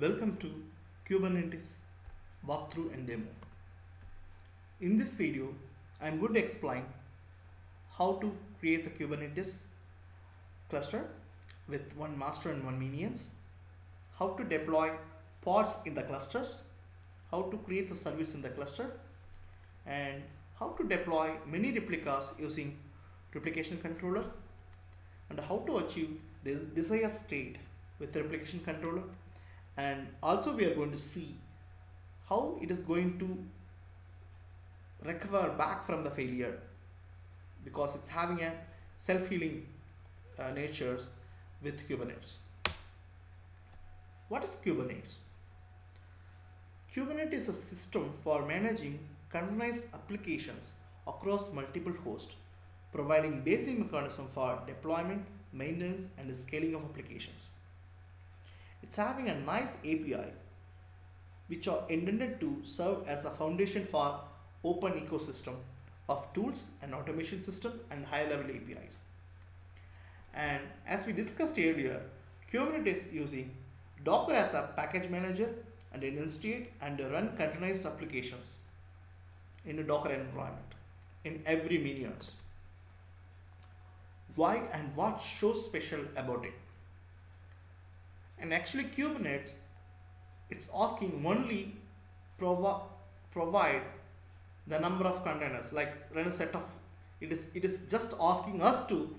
Welcome to Kubernetes walkthrough and demo. In this video, I am going to explain how to create the Kubernetes cluster with one master and one minions, how to deploy pods in the clusters, how to create the service in the cluster, and how to deploy many replicas using replication controller, and how to achieve the desired state with the replication controller. And also we are going to see how it is going to recover back from the failure, because it's having a self-healing natures with Kubernetes. What is Kubernetes? Kubernetes is a system for managing containerized applications across multiple hosts, providing basic mechanism for deployment, maintenance, and scaling of applications. It's having a nice API which are intended to serve as the foundation for open ecosystem of tools and automation system and high level APIs. And as we discussed earlier, Kubernetes using Docker as a package manager and an instantiate and run containerized applications in a Docker environment in every minions. Why and what shows special about it? And actually Kubernetes, it's asking only provide the number of containers, like run a set of, it is just asking us to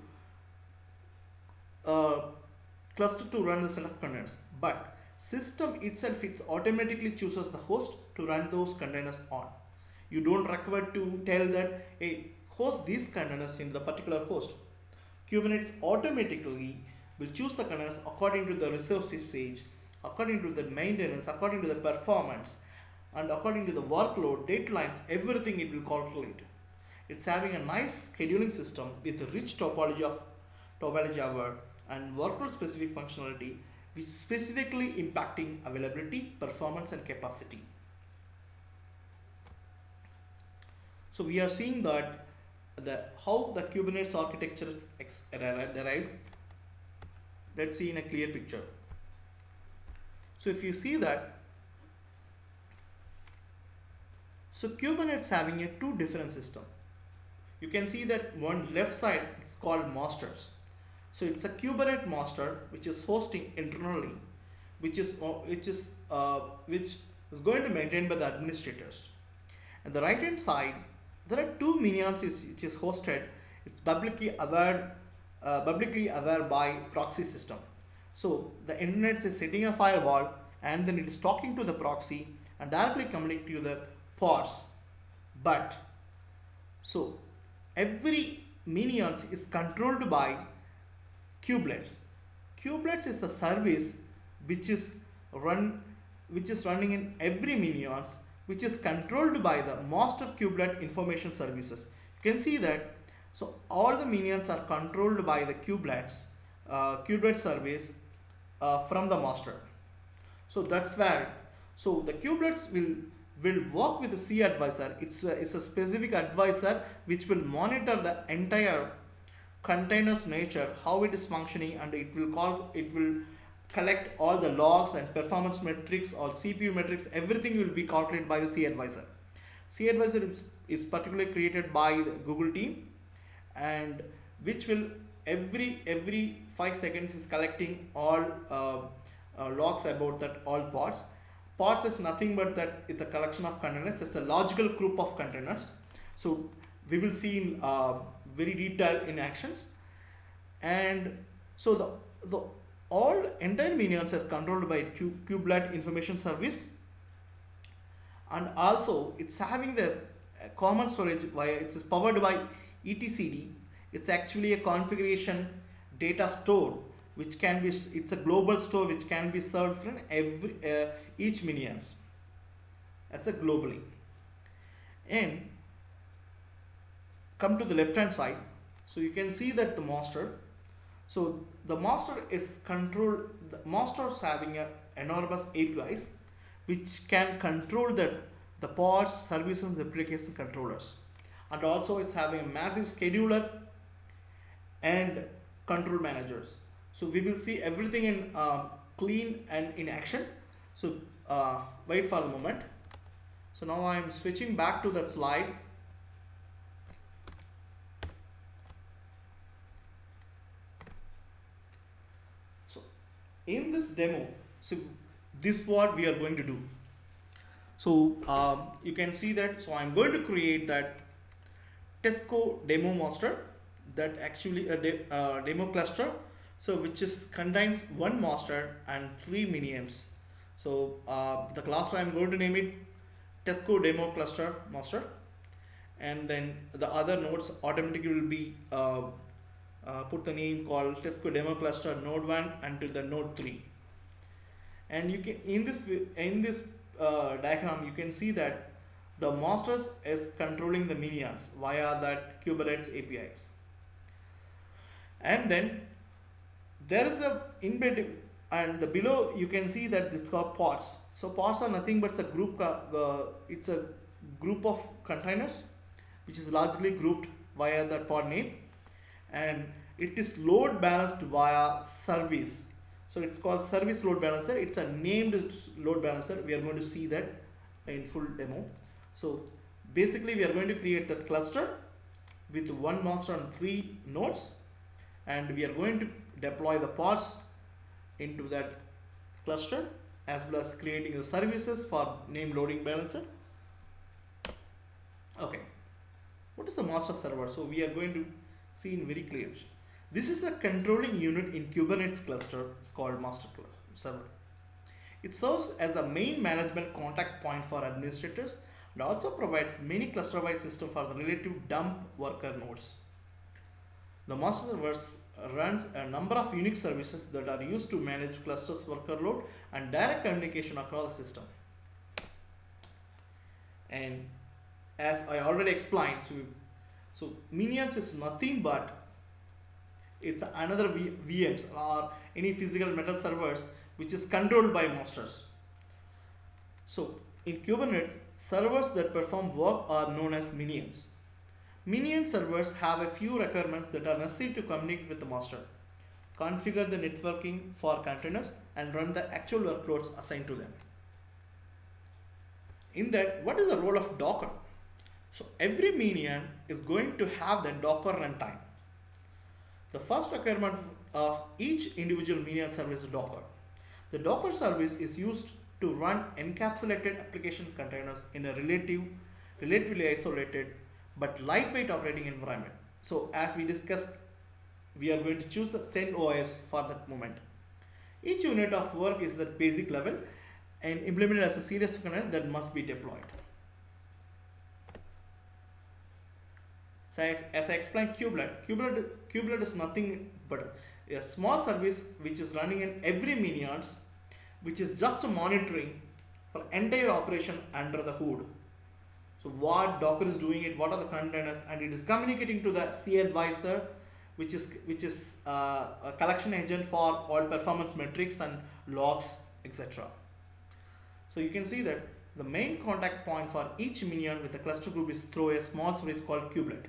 cluster to run the set of containers, but system itself, it automatically chooses the host to run those containers on. You don't require to tell that, hey, host these containers in the particular host. Kubernetes automatically will choose the containers according to the resource usage, according to the maintenance, according to the performance, and according to the workload, deadlines, everything it will calculate. It's having a nice scheduling system with a rich topology hour and workload specific functionality, which is specifically impacting availability, performance, and capacity. So we are seeing that how the Kubernetes architecture is derived. Let's see in a clear picture. So if you see that, so Kubernetes having a two different system. You can see that one left side is called masters. So it's a Kubernetes master which is hosting internally, which is going to be maintained by the administrators. And the right hand side, there are two minions which is hosted. It's publicly aware by proxy system. So the internet is setting a firewall, and then it is talking to the proxy and directly communicating to the pods. But so every minions is controlled by kubelets. Kubelets is the service which is running in every minions, which is controlled by the master kubelet information services. You can see that. So all the minions are controlled by the kubelet service from the master. So that's where, so the kubelets will work with the C advisor. It's a specific advisor which will monitor the entire container's nature, how it is functioning, and it will collect all the logs and performance metrics or CPU metrics. Everything will be calculated by the C advisor. C advisor is particularly created by the Google team, and which will every 5 seconds is collecting all logs about that all pods. Pods is nothing but that it's a collection of containers. It's a logical group of containers. So we will see in very detailed in actions. And so the all entire minions are controlled by kubelet information service, and also it's having the common storage via, it's powered by etcd. It's actually a configuration data store which can be, it's a global store which can be served from each minions as a globally. And come to the left hand side, so you can see that the master, so the master is controlled, the master is having a enormous APIs which can control the pods, services, replication controllers. And also it's having a massive scheduler and control managers. So we will see everything in clean and in action. So wait for a moment. So now I am switching back to that slide. So in this demo, so this is what we are going to do. So you can see that. So I'm going to create that Tesco demo master, that actually a demo cluster. So which is contains one master and three minions. So the cluster I'm going to name it Tesco demo cluster master, and then the other nodes automatically will be put the name called Tesco demo cluster node 1 until the node 3. And you can in this diagram you can see that the masters is controlling the minions via that Kubernetes APIs. And then there is a inbuilt, and the below you can see that it's called pods. So pods are nothing but it's a group of containers which is largely grouped via the pod name, and it is load balanced via service. So it's called service load balancer. It's a named load balancer. We are going to see that in full demo. So basically we are going to create that cluster with one master and three nodes, and we are going to deploy the pods into that cluster, as well as creating the services for name loading balancer. Okay, what is the master server? So we are going to see in very clear. This is a controlling unit in Kubernetes cluster. It's called master server. It serves as the main management contact point for administrators and also provides many cluster-wise system for the relative dump worker nodes. The master server runs a number of Unix services that are used to manage clusters worker load and direct communication across the system. And as I already explained, so minions is nothing but it's another VMs or any physical metal servers which is controlled by masters. So in Kubernetes, servers that perform work are known as minions. Minion servers have a few requirements that are necessary to communicate with the master, configure the networking for containers, and run the actual workloads assigned to them. In that, what is the role of Docker? So every minion is going to have the Docker runtime. The first requirement of each individual minion service is Docker. The Docker service is used to run encapsulated application containers in a relatively isolated but lightweight operating environment. So as we discussed, we are going to choose the CentOS for that moment. Each unit of work is the basic level and implemented as a series of containers that must be deployed. So as I explained, kubelet is nothing but a small service which is running in every minions, which is just monitoring for entire operation under the hood. So what Docker is doing it, what are the containers, and it is communicating to the CAdvisor, which is a collection agent for all performance metrics and logs, etc. So you can see that the main contact point for each minion with a cluster group is through a small service called kubelet.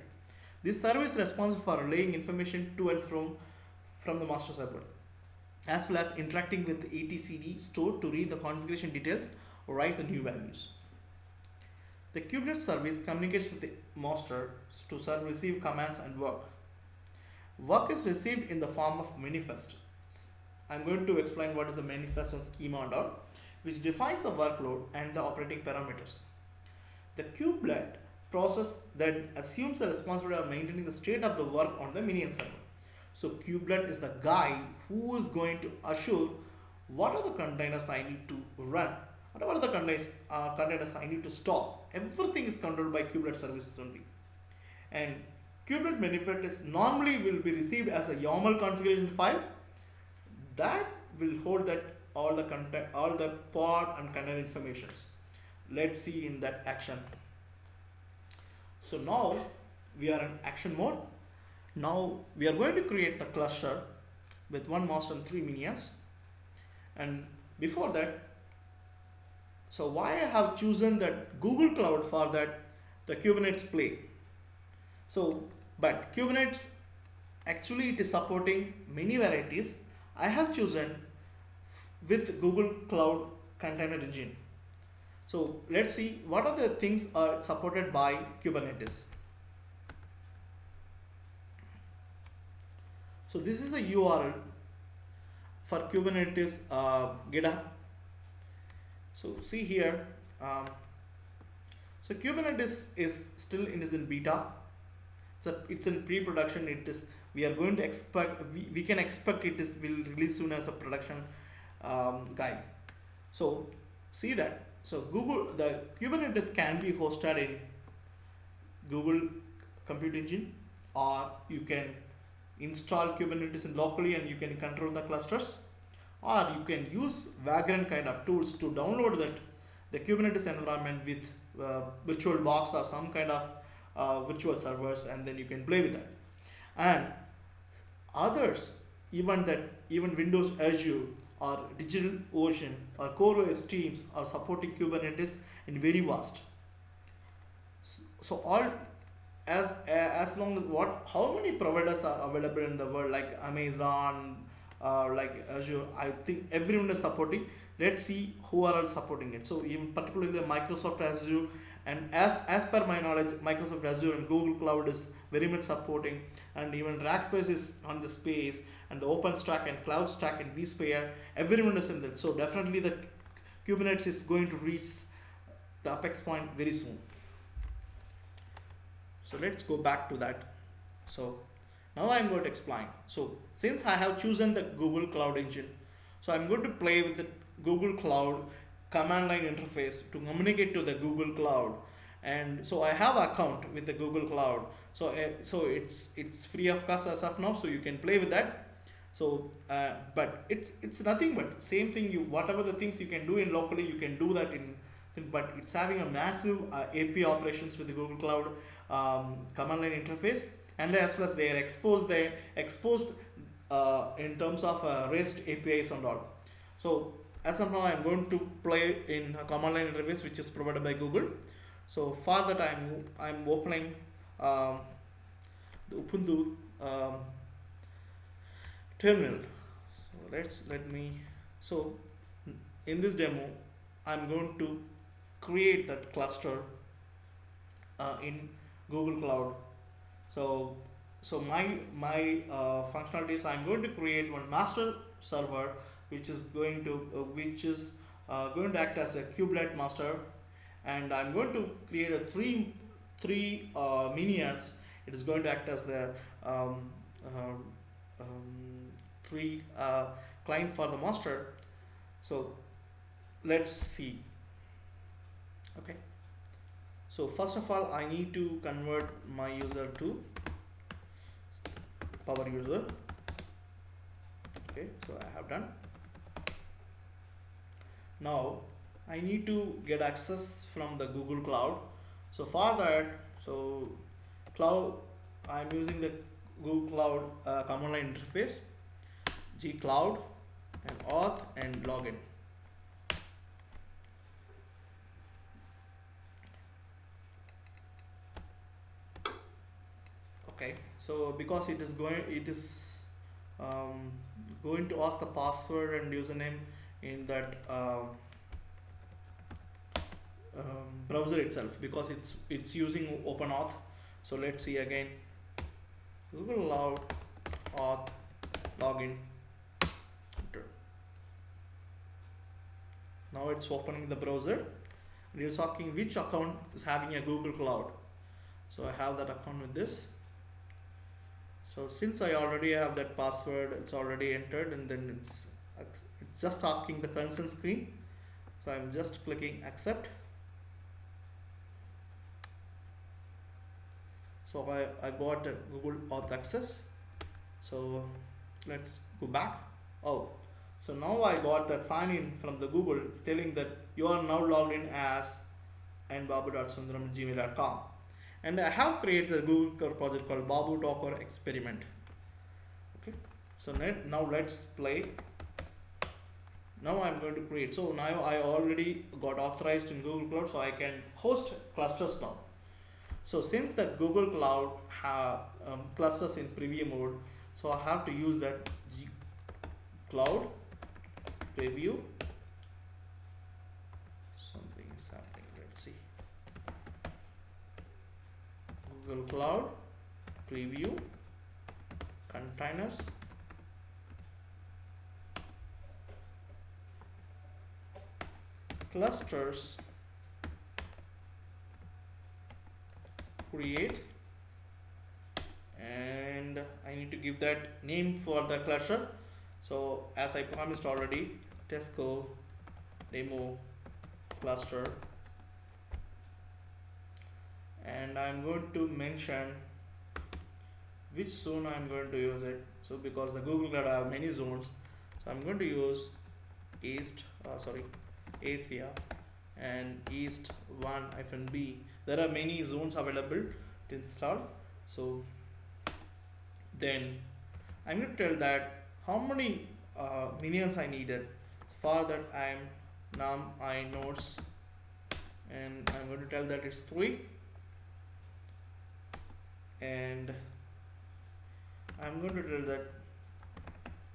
This service is responsible for relaying information to and from the master server, as well as interacting with the etcd store to read the configuration details or write the new values. The kubelet service communicates with the master to receive commands and work. Work is received in the form of manifest. I'm going to explain what is the manifest and schema and all, which defines the workload and the operating parameters. The kubelet process then assumes the responsibility of maintaining the state of the work on the minion server. So kubelet is the guy who is going to assure what are the containers I need to run, what are the containers I need to stop. Everything is controlled by kubelet services only. And kubelet manifest is normally will be received as a YAML configuration file that will hold that all the pod and container informations. Let's see in that action. So now we are in action mode. Now we are going to create the cluster with one master and three minions. And before that, so why I have chosen that Google Cloud for that the Kubernetes play. So but Kubernetes actually it is supporting many varieties. I have chosen with Google Cloud container engine. So let's see what are the things are supported by Kubernetes. So this is the URL for Kubernetes GitHub. So see here, so Kubernetes is still in beta. It's in pre-production. It is, we are going to expect, we can expect it is will release soon as a production guide. So see that. So the Kubernetes can be hosted in Google Compute Engine, or you can install Kubernetes locally and you can control the clusters, or you can use Vagrant kind of tools to download the Kubernetes environment with VirtualBox or some kind of virtual servers, and then you can play with that. And others, even Windows Azure or DigitalOcean or CoreOS teams are supporting Kubernetes in very vast. So all as long as how many providers are available in the world, like Amazon, like Azure, I think everyone is supporting. Let's see who are all supporting it. So even particularly Microsoft Azure, and as per my knowledge, Microsoft Azure and Google Cloud is very much supporting, and even Rackspace is on the space, and the OpenStack and CloudStack and vSphere, everyone is in that. So definitely the Kubernetes is going to reach the apex point very soon. So let's go back to that. So now I'm going to explain. So since I have chosen the Google Cloud Engine, so I'm going to play with the Google Cloud command line interface to communicate to the Google Cloud. And so I have an account with the Google Cloud. So it's free of cost as of now, so you can play with that. So but it's nothing but same thing. Whatever the things you can do in locally, you can do that but it's having a massive API operations with the Google Cloud command line interface, and as well as they are exposed in terms of REST APIs and all. So as of now, I'm going to play in a command line interface which is provided by Google. So for that, I'm opening the Ubuntu terminal. So in this demo, I'm going to create that cluster in Google Cloud. So my functionalities, I'm going to create one master server which is going to act as a kubelet master, and I'm going to create a three minions. It is going to act as the three client for the master. So let's see. Okay, so first of all, I need to convert my user to power user. Okay, so I have done. Now I need to get access from the Google Cloud. So for that, so cloud, I'm using the Google Cloud command line interface, gcloud and auth and login. Okay, so because it is going to ask the password and username in that browser itself, because it's using OpenAuth. So let's see again, Google Cloud auth login. Enter. Now it's opening the browser and it's asking which account is having a Google Cloud. So I have that account with this. So since I already have that password, it's already entered, and then it's just asking the consent screen. So I'm just clicking accept. So I got a Google Auth access. So let's go back. Oh, so now I got that sign in from the Google. It's telling that you are now logged in as nbabu.sundaram@gmail.com. And I have created a Google project called Babu Docker Experiment. Okay, so now let's play. Now I'm going to create. So now I already got authorized in Google Cloud, so I can host clusters now. So since that Google Cloud have clusters in preview mode, so I have to use that Cloud preview Google Cloud, preview, containers, clusters, create, and I need to give that name for the cluster. So as I promised already, Tesco demo cluster, and I'm going to mention which zone I'm going to use it. So because the Google Cloud have many zones, so I'm going to use Asia and East 1-B. There are many zones available to install. So then I'm going to tell that how many minions I needed. For that I'm num I nodes, and I'm going to tell that it's 3, and I'm going to tell that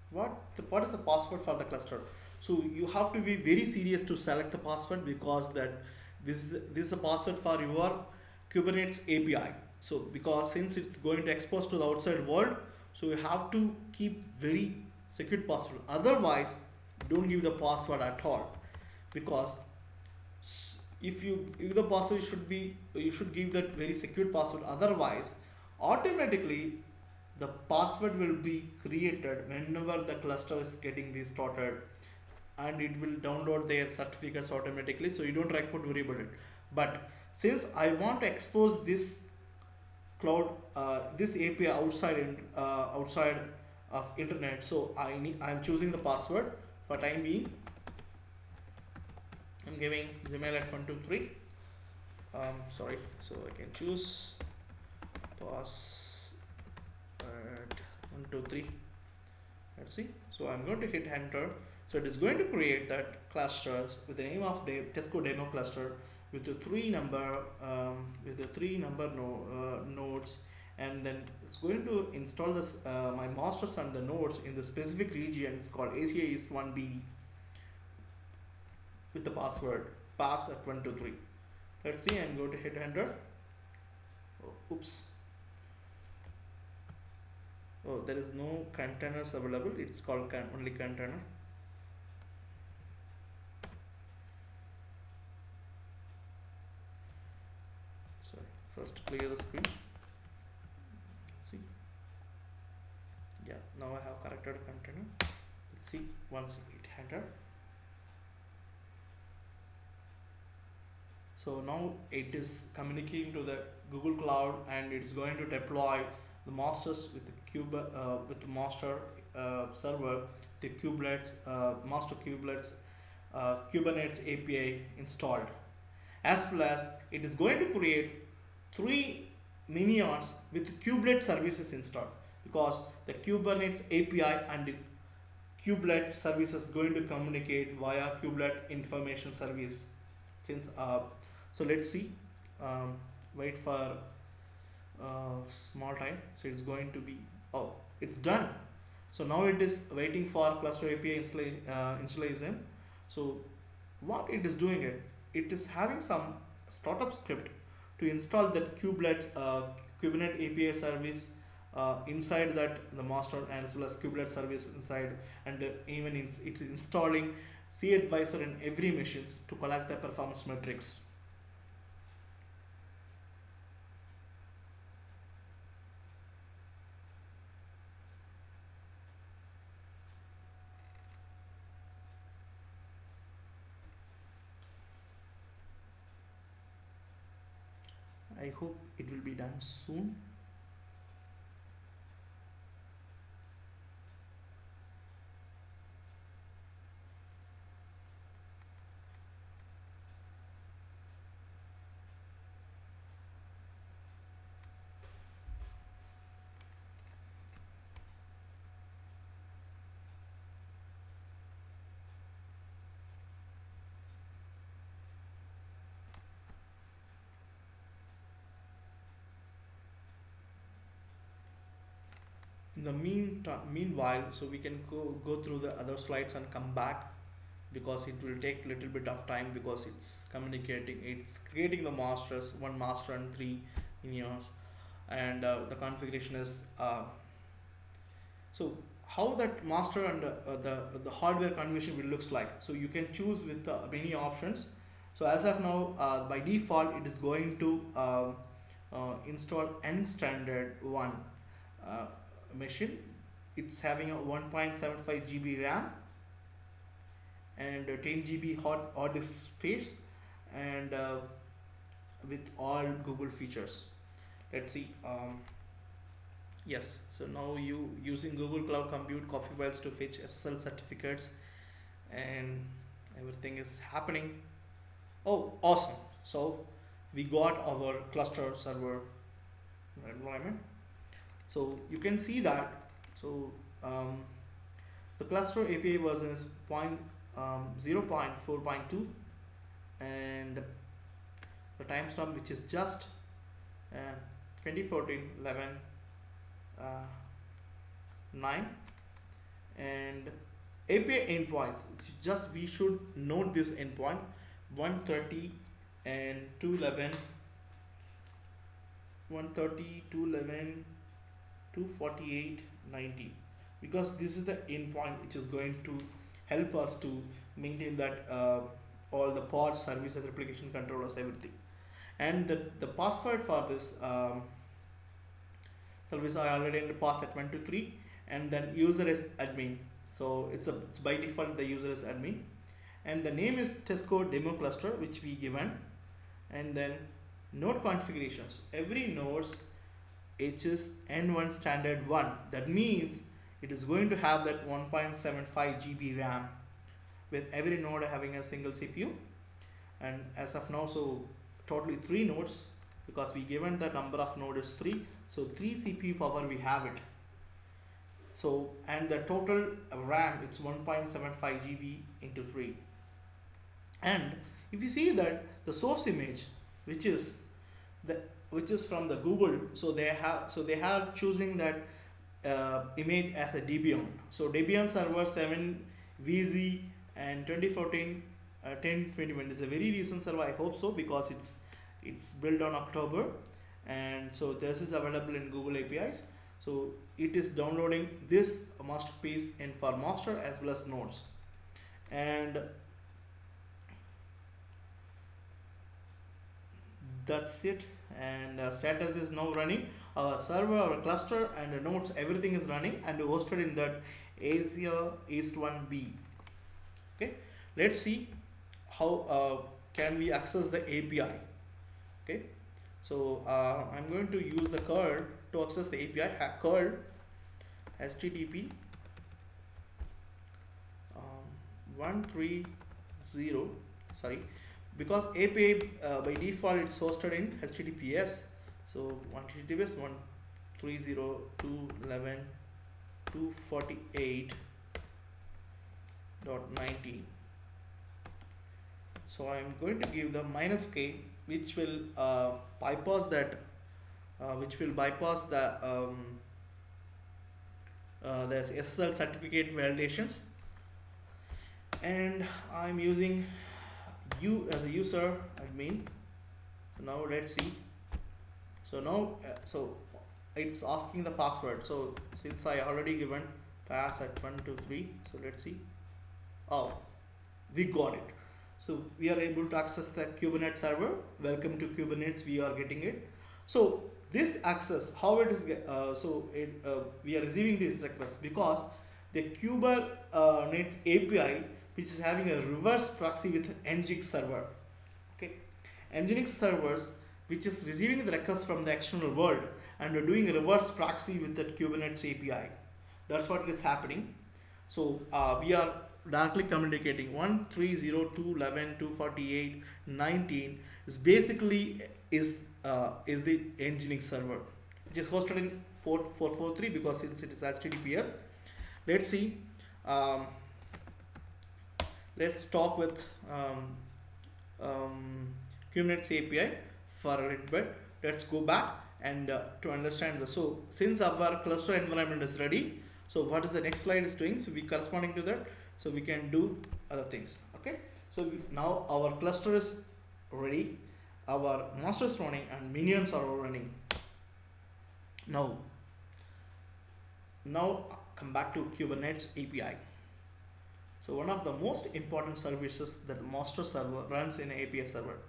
what is the password for the cluster. So you have to be very serious to select the password, because that this is a password for your Kubernetes API. So because since it's going to expose to the outside world, so you have to keep very secure password. Otherwise, don't give the password at all, because if the password should be, you should give that very secure password. Otherwise, automatically the password will be created whenever the cluster is getting restarted, and it will download their certificates automatically, so you don't require to worry about it. But since I want to expose this cloud, this API outside of internet, so I'm choosing the password. For time being, I'm giving Gmail at 123. So I can choose pass at 123. Let's see. So I'm going to hit enter. So it is going to create that clusters with the name of Tesco demo cluster with the three number nodes, and then it's going to install this my masters and the nodes in the specific region. It's called Asia East 1B with the password pass at 123. Let's see. I'm going to hit enter. Oh, oops. Oh, there is no containers available. It's called only container. Sorry, first clear the screen. See, yeah, now I have corrected container. Let's see once it enter. So now it is communicating to the Google Cloud, and it's going to deploy the masters with the master server, the master Kubernetes API installed, as well as it is going to create 3 minions with Kubernetes services installed, because the Kubernetes API and the Kubernetes services going to communicate via Kubernetes information service. So let's see. Wait for small time. So it's going to be, oh, it's done. So now it is waiting for cluster API installation. So what it is doing, it is having some startup script to install that Kubernetes API service inside that the master, and as well as Kubernetes service inside, and even it's installing C advisor in every machines to collect the performance metrics. I hope it will be done soon. In the meanwhile, so we can go through the other slides and come back, because it will take little bit of time, because it's creating the masters, 1 master and 3 minions. and the configuration is so how that master and the hardware configuration will looks like. So you can choose with many options. So as of now, by default it is going to install N standard one machine. It's having a 1.75 GB RAM and 10 GB hard disk space, and with all Google features. Let's see. Yes, so now you using Google Cloud Compute Coffee Files to fetch SSL certificates, and everything is happening. Oh, awesome! So we got our cluster server environment. So you can see that. So the cluster API version is 0.4.2, and the timestamp which is just 2014 11 9, and API endpoints, just we should note this endpoint 130 and 211 130 211 248 90, because this is the endpoint which is going to help us to maintain that all the pods, services, application controllers, everything. And the password for this service I already in the past at 1 to 3, and then user is admin. So it's by default the user is admin, and the name is Tesco demo cluster which we given, and then node configurations. Every nodes it is N1 standard 1. That means it is going to have that 1.75 GB RAM, with every node having a single CPU. And as of now, so totally 3 nodes, because we given the number of nodes is 3, so 3 CPU power we have it. So, and the total RAM it's 1.75 GB into 3. And if you see that the source image which is from the Google, so they have choosing that image as a Debian. So Debian server 7 VZ and 2014 1021 is a very recent server. I hope so, because it's built on October, and so this is available in Google APIs. So it is downloading this masterpiece in for master as well as nodes, and that's it. And status is now running. Our server, our cluster, and the nodes, everything is running and hosted in that Asia East 1B. Okay, let's see how can we access the API. Okay, so I'm going to use the curl to access the API. Curl http 130, sorry, because API by default it's hosted in HTTPS. So HTTPS 130.211.248.19. So I'm going to give the -k, which will bypass that, the SSL certificate validations, and I'm using you as a user admin. So now let's see. So now so it's asking the password. So since I already given pass at 1 2 3, so let's see. Oh, we got it. So we are able to access the Kubernetes server. Welcome to Kubernetes, we are getting it. So this access, how it is we are receiving this request because the Kubernetes API, which is having a reverse proxy with Nginx server. Okay, Nginx servers, which is receiving the request from the external world and doing a reverse proxy with the Kubernetes API. That's what is happening. So we are directly communicating 130.211.248.19 is basically is the Nginx server, which is hosted in port 443 because since it is HTTPS. Let's see. Let's talk with Kubernetes API for a little bit. Let's go back and to understand this. So since our cluster environment is ready, so what is the next slide is doing? So we corresponding to that, so we can do other things. Okay, so now our cluster is ready, our master is running, and minions are running. Now, come back to Kubernetes API. So one of the most important services that the master server runs in an API server.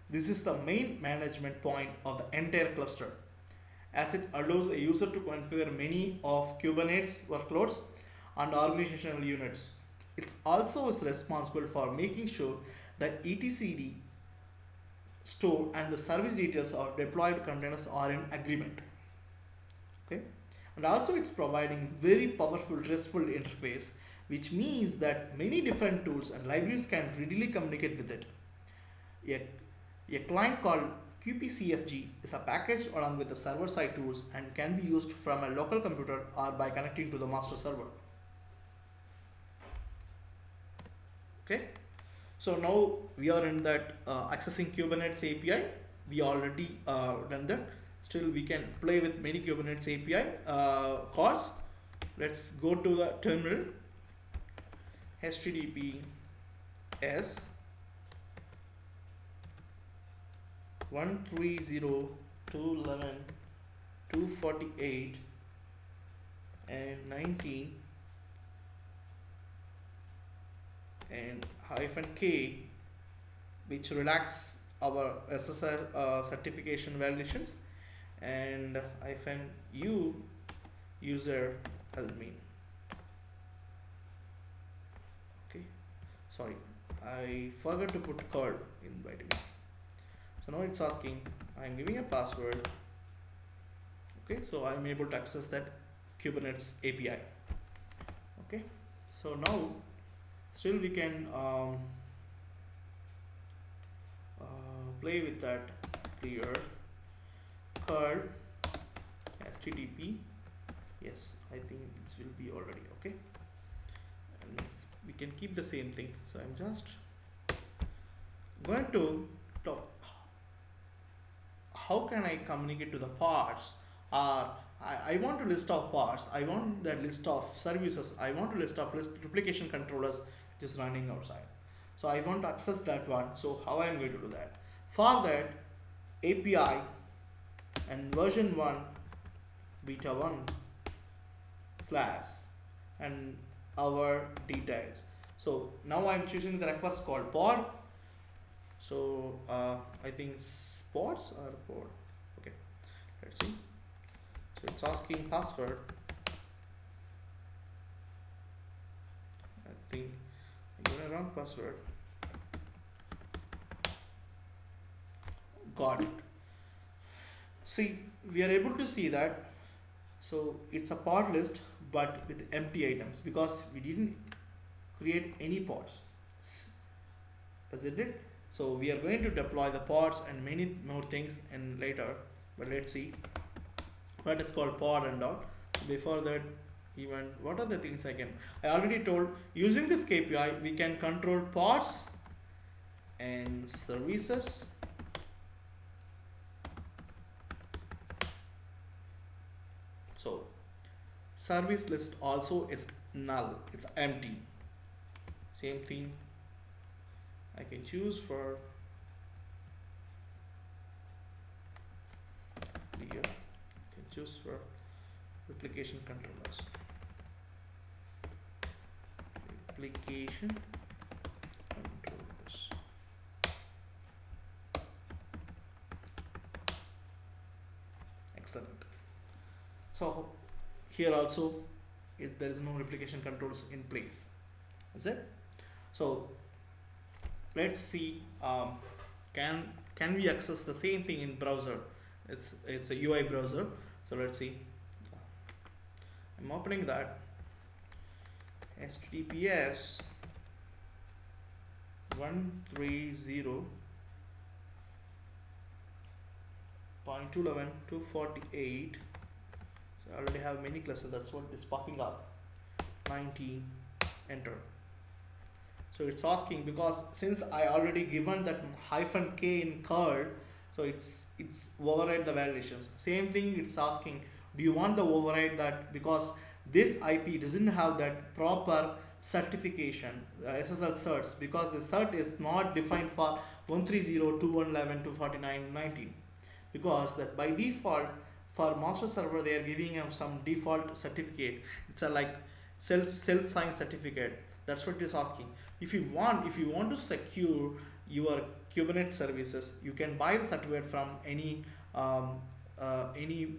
This is the main management point of the entire cluster, as it allows a user to configure many of Kubernetes workloads and organizational units. It also is responsible for making sure that etcd store and the service details of deployed containers are in agreement. Okay, and also it's providing very powerful RESTful interface, which means that many different tools and libraries can readily communicate with it. A client called QPCFG is a package along with the server-side tools and can be used from a local computer or by connecting to the master server. Okay, so now we are in that accessing Kubernetes API. We already done that. Still, we can play with many Kubernetes API calls. Let's go to the terminal. HTTPS 130.211.248 and 19 and -K, which relax our SSL certification validations, and -U user admin. Okay, sorry, I forgot to put card in by the way. So now it's asking, I'm giving a password. Okay, so I'm able to access that Kubernetes API. Okay, so now still we can play with that clear card HTTP. Yes, I think this will be already okay, and we can keep the same thing. So I'm just going to talk. How can I communicate to the parts? I want to list of parts. I want that list of services. I want to list replication controllers just running outside. So I want to access that one. So how I am going to do that? For that, API and version 1 beta 1 / and our details. So now I'm choosing the request called pod. So I think pods or pod. Okay, let's see. So it's asking password. I think I'm giving a wrong password. Got it. See, we are able to see that. So it's a pod list, but with empty items because we didn't create any pods. Isn't it? So we are going to deploy the pods and many more things in later, but let's see what is called pod and all. Before that, even what are the things I already told, using this KPI we can control pods and services. So service list also is null, it's empty. Same thing I can choose for here. I can choose for replication controllers. Replication controllers. Excellent. So here also, if there is no replication controls in place, is it? So let's see, can we access the same thing in browser? It's a UI browser. So let's see. I'm opening that. HTTPS 130.211.248. So I already have many clusters. That's what is popping up. 19. Enter. So it's asking because since I already given that -K in curl, so it's override the validations. Same thing it's asking, do you want the override that because this IP doesn't have that proper certification, SSL certs, because the cert is not defined for 130.211.249.19, because that by default for master server they are giving you some default certificate. It's a like self signed certificate. That's what it is asking. If you want to secure your Kubernetes services, you can buy the certificate from any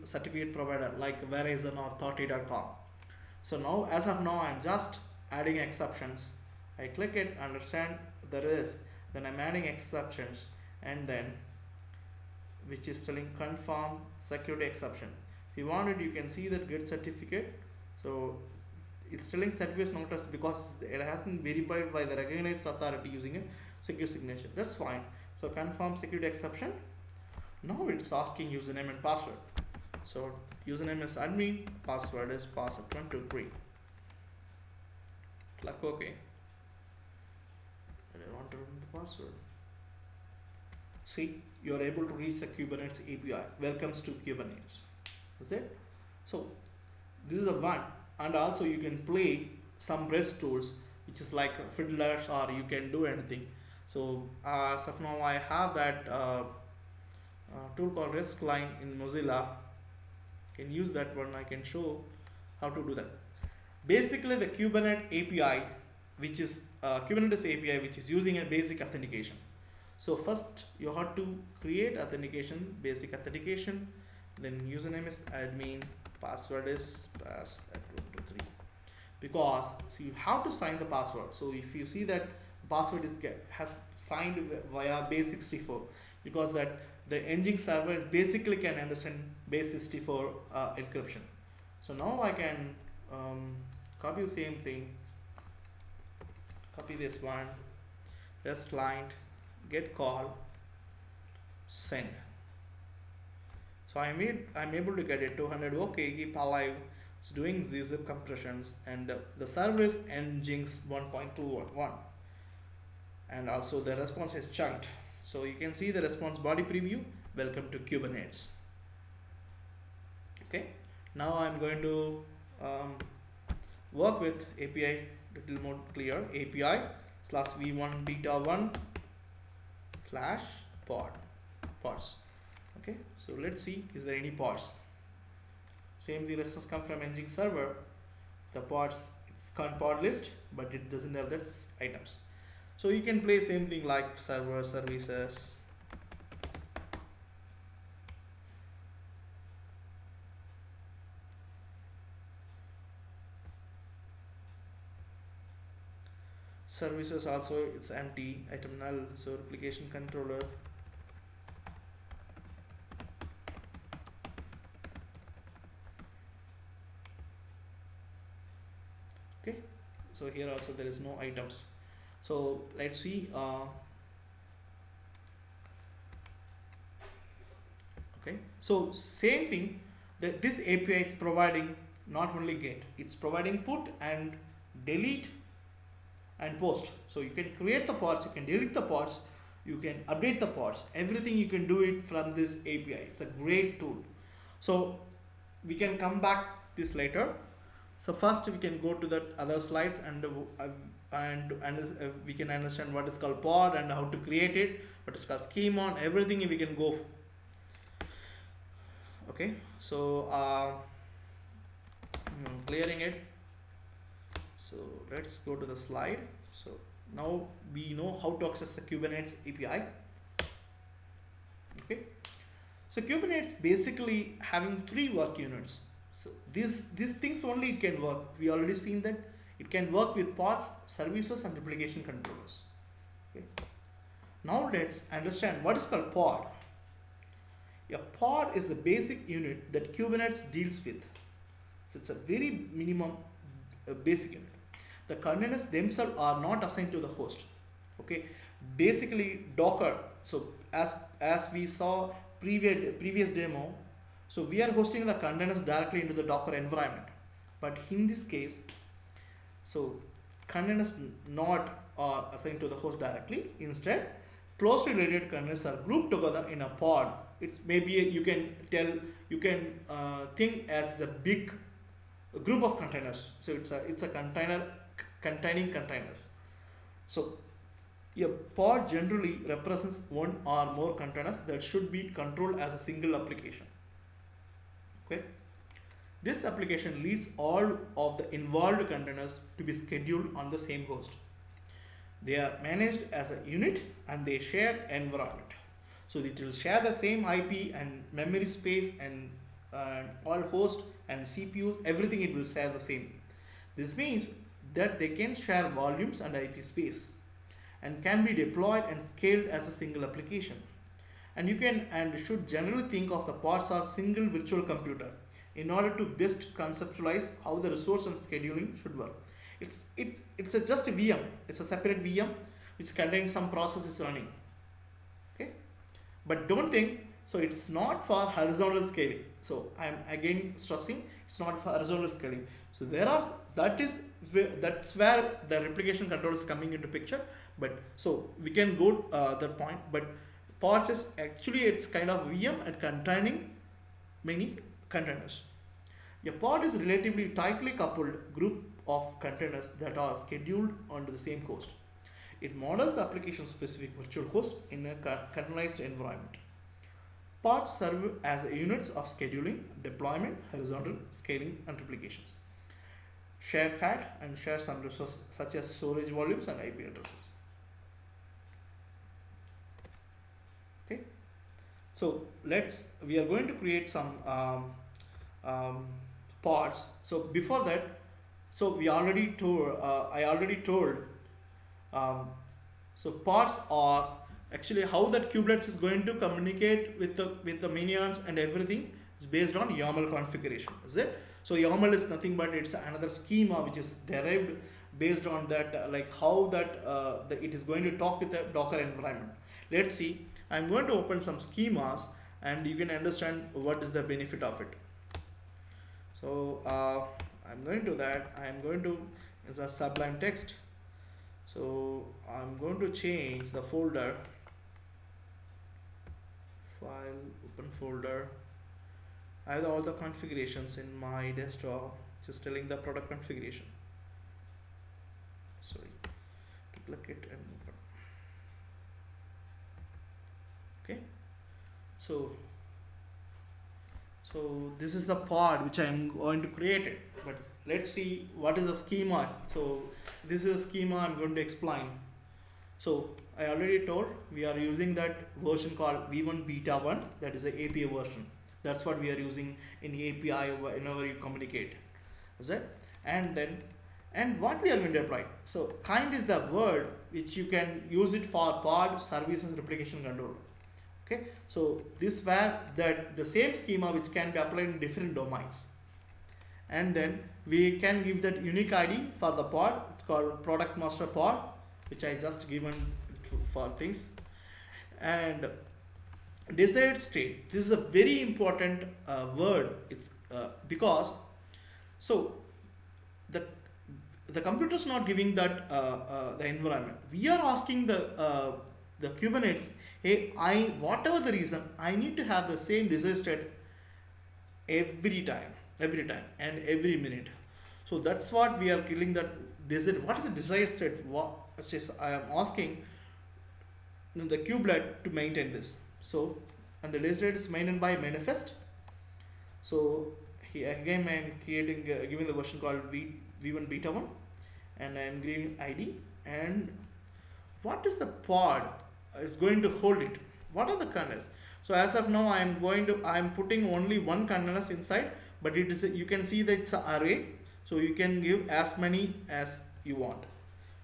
certificate provider like Verizon or Authority.com. So now, as of now, I'm just adding exceptions. I click it, understand the risk, then I'm adding exceptions, and then which is telling confirm security exception. If you want it, you can see that get certificate. So it's telling certificate not trust because it has been verified by the recognized authority using a secure signature. That's fine. So confirm security exception. Now it's asking username and password. So username is admin, password is password123. Click OK. And I want to remove the password. See, you are able to reach the Kubernetes API. Welcomes to Kubernetes. Is it? So this is the one, and also you can play some REST tools, which is like fiddlers, or you can do anything. So as of now, I have that tool called REST client in Mozilla. Can use that one. I can show how to do that. Basically, the Kubernetes API, which is Kubernetes API, which is using a basic authentication. So first you have to create authentication, basic authentication, then username is admin, password is pass@123. Because so you have to sign the password. So if you see that password has signed via base64, because that the engine server basically can understand base64 encryption. So now I can copy the same thing, copy this one, REST client, get call, send. So I'm able to get it 200. Okay, keep alive. It's doing zip compressions, and the server is nginx 1.2.1, and also the response is chunked. So you can see the response body preview. Welcome to Kubernetes. Okay, now I'm going to work with API little more clear. API /v1 beta 1 /pods. Okay, so let's see, is there any pods? Same the response comes from nginx server. The pods, it's current pod list, but it doesn't have that items. So you can play same thing like server services. Services also, it's empty, item null, so replication controller. Okay, so here also there is no items. So let's see. Okay, so same thing, this API is providing not only get, it's providing put and delete and post. So you can create the pods, you can delete the pods, you can update the pods, everything you can do it from this API. It's a great tool. So we can come back this later. So first we can go to the other slides, and we can understand what is called pod and how to create it, what is called schema, everything we can go. Okay, so clearing it. So let's go to the slide. So now we know how to access the Kubernetes API. Okay, so Kubernetes basically having 3 work units. So these things only it can work. We already seen that it can work with pods, services, and replication controllers. Okay, now let's understand what is called pod. A pod is the basic unit that Kubernetes deals with. So it's a very minimum basic unit. The containers themselves are not assigned to the host. Okay, basically Docker. So as we saw previous demo, so we are hosting the containers directly into the Docker environment. But in this case, so containers not assigned to the host directly. Instead, closely related containers are grouped together in a pod. It's maybe you can think as the big group of containers. So it's a container containing containers. So a pod generally represents one or more containers that should be controlled as a single application. Okay. This application leads all of the involved containers to be scheduled on the same host. They are managed as a unit and they share environment. So it will share the same IP and memory space and all host and CPUs, everything it will share the same. This means that they can share volumes and IP space and can be deployed and scaled as a single application. And you can and should generally think of the pods as single virtual computer in order to best conceptualize how the resource and scheduling should work. Just a VM. It's a separate VM which contains some processes running. Okay, but don't think so. It's not for horizontal scaling. So I'm again stressing it's not for horizontal scaling. So that's where the replication control is coming into picture. But so we can go that point. But pods is actually it's kind of VM and containing many containers. A pod is relatively tightly coupled group of containers that are scheduled onto the same host. It models application-specific virtual host in a containerized environment. Pods serve as units of scheduling, deployment, horizontal scaling, and replications. Share FAT and share some resources such as storage volumes and IP addresses. Okay, so we are going to create some pods. So before that, so I already told so pods are actually how that kubelets is going to communicate with the minions and everything is based on YAML configuration, is it? So YAML is nothing but it's another schema which is derived based on that like how that it is going to talk with the Docker environment. Let's see. I'm going to open some schemas and you can understand what is the benefit of it. So I'm going to that. I'm going to it's a Sublime text. So I'm going to change the folder, file, open folder. I have all the configurations in my desktop, just telling the product configuration. Sorry, to click it and open. Okay, so this is the pod which I am going to create it. But let's see what is the schema. So this is a schema I'm going to explain. So I already told we are using that version called V1 Beta 1, that is the API version. That's what we are using in API whenever you communicate. Is it? And what we are going to apply. So kind is the word which you can use it for pod, service and replication control. Okay, so this where that the same schema which can be applied in different domains. And then we can give that unique ID for the pod. It's called product master pod, which I just given for things. And desired state. This is a very important word. It's because so the computer is not giving that the environment. We are asking the Kubernetes, hey, whatever the reason, I need to have the same desired state every time and every minute. So that's what we are killing that desired. What is the desired state? What I am asking the kubelet to maintain this. So and the desired is maintained by manifest. So here again I am creating giving the version called V1 Beta 1 and I am giving ID. And what is the pod? It's going to hold it. What are the containers? So as of now I am putting only one containers inside, but it is you can see that it's an array, so you can give as many as you want.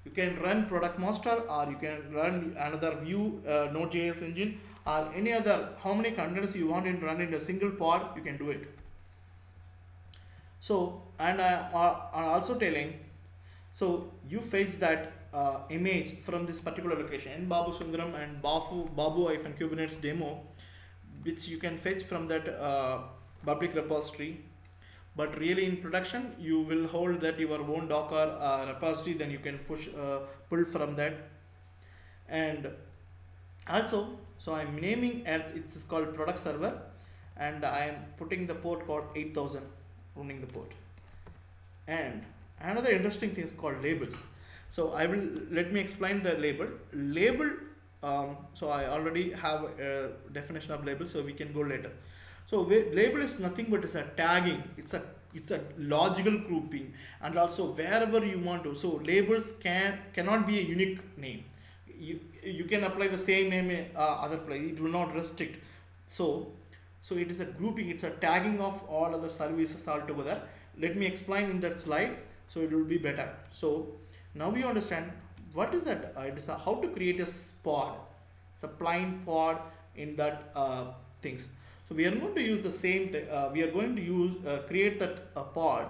You can run product master or you can run another view Node.js engine or any other, how many containers you want to run in a single pod, you can do it. So and I'm also telling, so you fetch that image from this particular location in Babu Sundaram and Babu-KubernetesDemo, which you can fetch from that public repository. But really in production you will hold that your own Docker repository, then you can pull from that. And also so I'm naming as it's called product server and I am putting the port called 8000 running the port. And another interesting thing is called labels. So let me explain the label. So I already have a definition of label, so we can go later. So label is nothing but it's a tagging. It's a logical grouping, and also wherever you want to. So labels cannot be a unique name. You can apply the same name in other place. It will not restrict. So so it is a grouping. It's a tagging of all other services altogether. Let me explain in that slide, so it will be better. So now we understand what is that. It is how to create a pod. It's a plain pod in that things. So we are going to use the same thing. We are going to use create that pod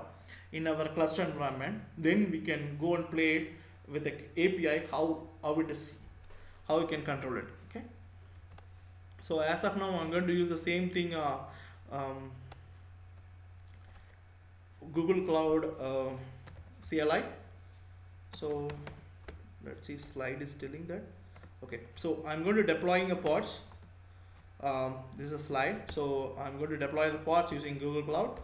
in our cluster environment. Then we can go and play it with the API. How it is, how we can control it. Okay. So as of now, I'm going to use the same thing. Google Cloud CLI. So let's see, slide is telling that. Okay, so I'm going to deploying a pods. This is a slide. So I'm going to deploy the pods using Google Cloud.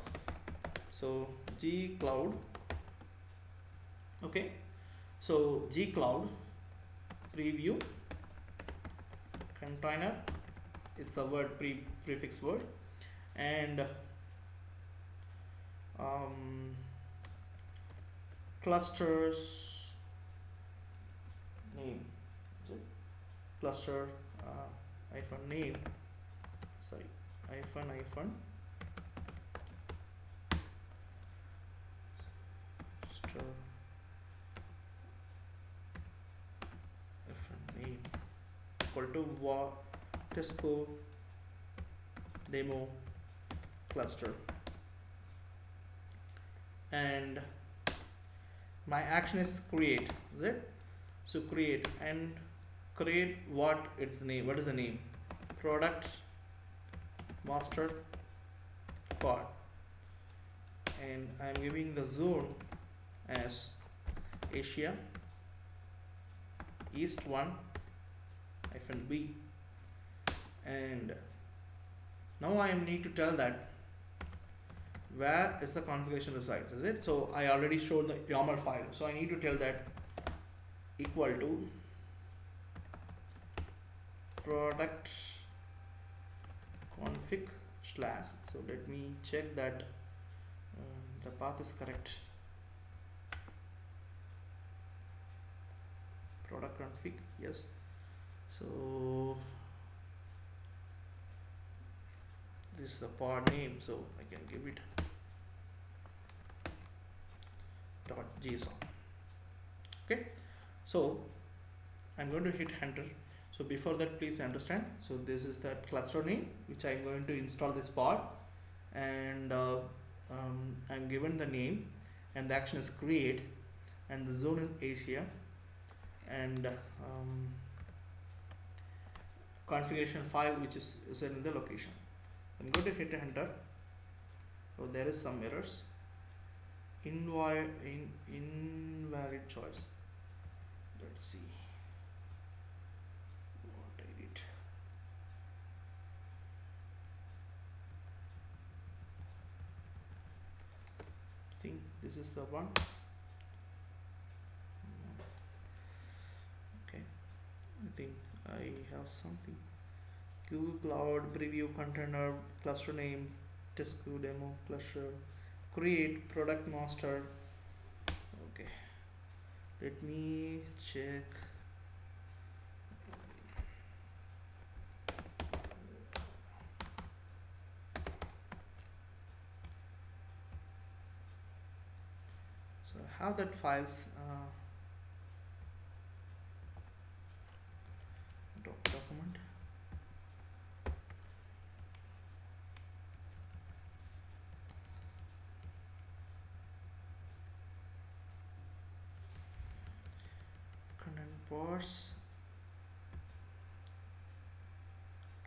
So G Cloud. Okay, so G Cloud preview container. It's a word prefix word, and clusters name. Cluster hyphen name. Sorry, hyphen cluster hyphen name equal to Tesco demo cluster, and my action is create. Is it? So create and create what its name. What is the name? Product master pod, and I'm giving the zone as Asia East 1 hyphen B, and now I need to tell that where is the configuration resides. Is it? So I already showed the YAML file, so I need to tell that equal to product config slash. So let me check that the path is correct. Product config, yes. So this is the pod name, so I can give it .json. Okay, so I'm going to hit enter. So before that, please understand. So this is that cluster name which I'm going to install this pod, and I'm given the name, and the action is create, and the zone is Asia, and configuration file which is in the location. I'm going to hit enter. So there is some errors. Invalid choice. Let's see what I did. I think this is the one. Okay, I think I have something. Google Cloud preview container cluster name Tesco demo cluster create product master. Okay, let me check. So I have that files document. Pods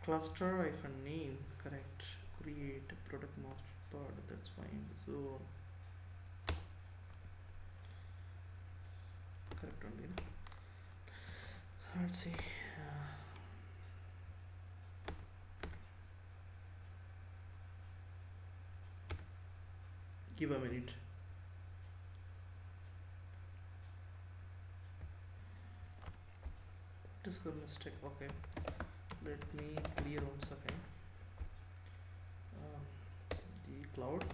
cluster hyphen name correct, create product master pod, that's fine. So correct only. Let's see. Give a minute. What is the mistake? Okay, let me clear once again. cloud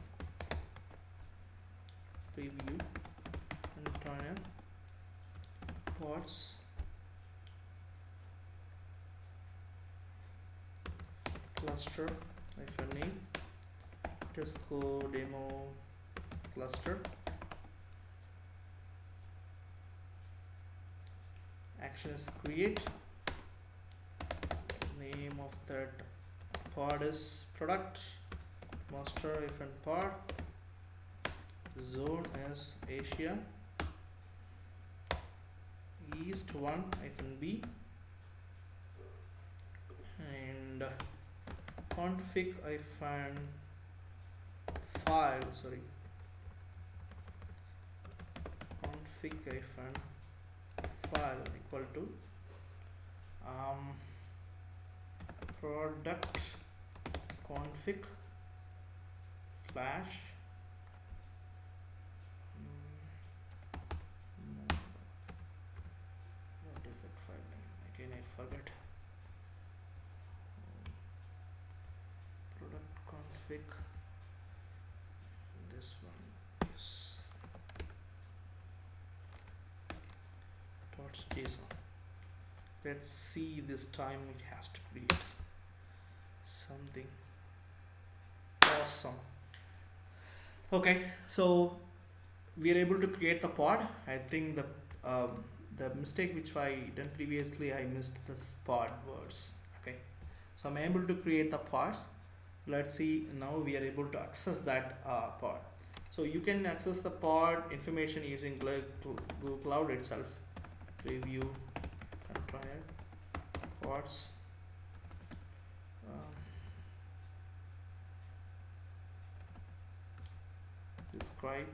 preview container pods cluster name Tesco demo cluster. Action is create. Name of that pod is product master pod. Zone is Asia. East 1 B. And config file, config file equal to product config slash what is that file name again, I forget. Product config, this one is .json. Let's see, this time it has to create something awesome. Okay, so we are able to create the pod. I think the mistake which I done previously, I missed this pod words. Okay, so I'm able to create the pods. Let's see, now we are able to access that pod. So you can access the pod information using Google Cloud itself. Preview container pods. Describe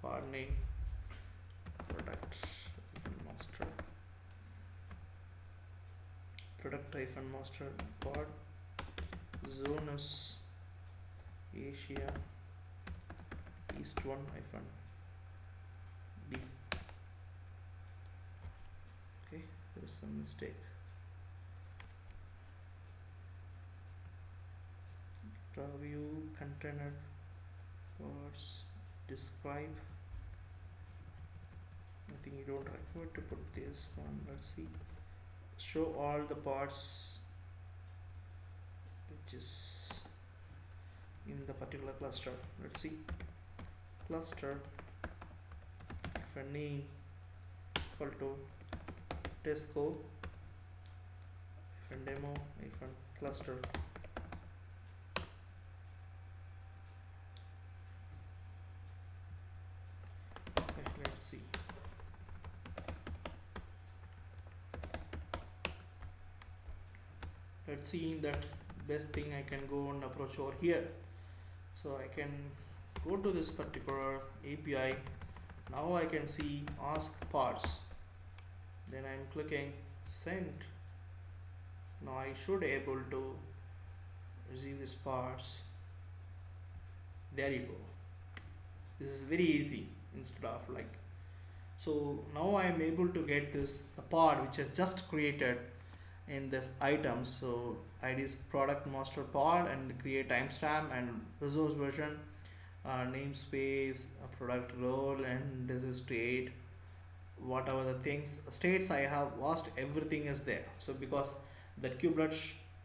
pod name product master pod. Zone is Asia East 1 B. Okay, there is some mistake. Preview container pods. Describe. I think you don't require to put this one. Let's see. Show all the pods which is in the particular cluster. Let's see. Cluster for name equal to Tesco demo cluster. Okay, let's see. Let's see that best thing I can go and approach over here. So I can go to this particular API. Now I can see ask pods. Then I'm clicking send. Now I should able to receive these pods. There you go. This is very easy instead of like. So now I am able to get this the pod which is just created in this item. So ID is product master pod and create timestamp and resource version, namespace, product role, and this is state, whatever the things states I have asked, everything is there. So because the kubelet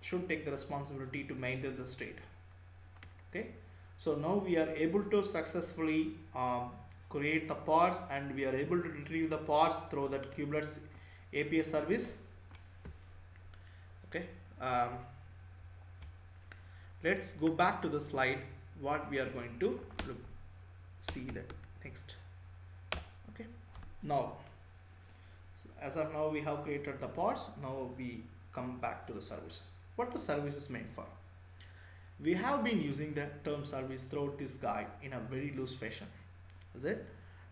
should take the responsibility to maintain the state. Okay, so now we are able to successfully create the pods, and we are able to retrieve the pods through that kubelet's API service. Okay, let's go back to the slide. What we are going to see that next. Okay, now as of now we have created the pods. Now we come back to the services. What the service is meant for? We have been using the term service throughout this guide in a very loose fashion, is it?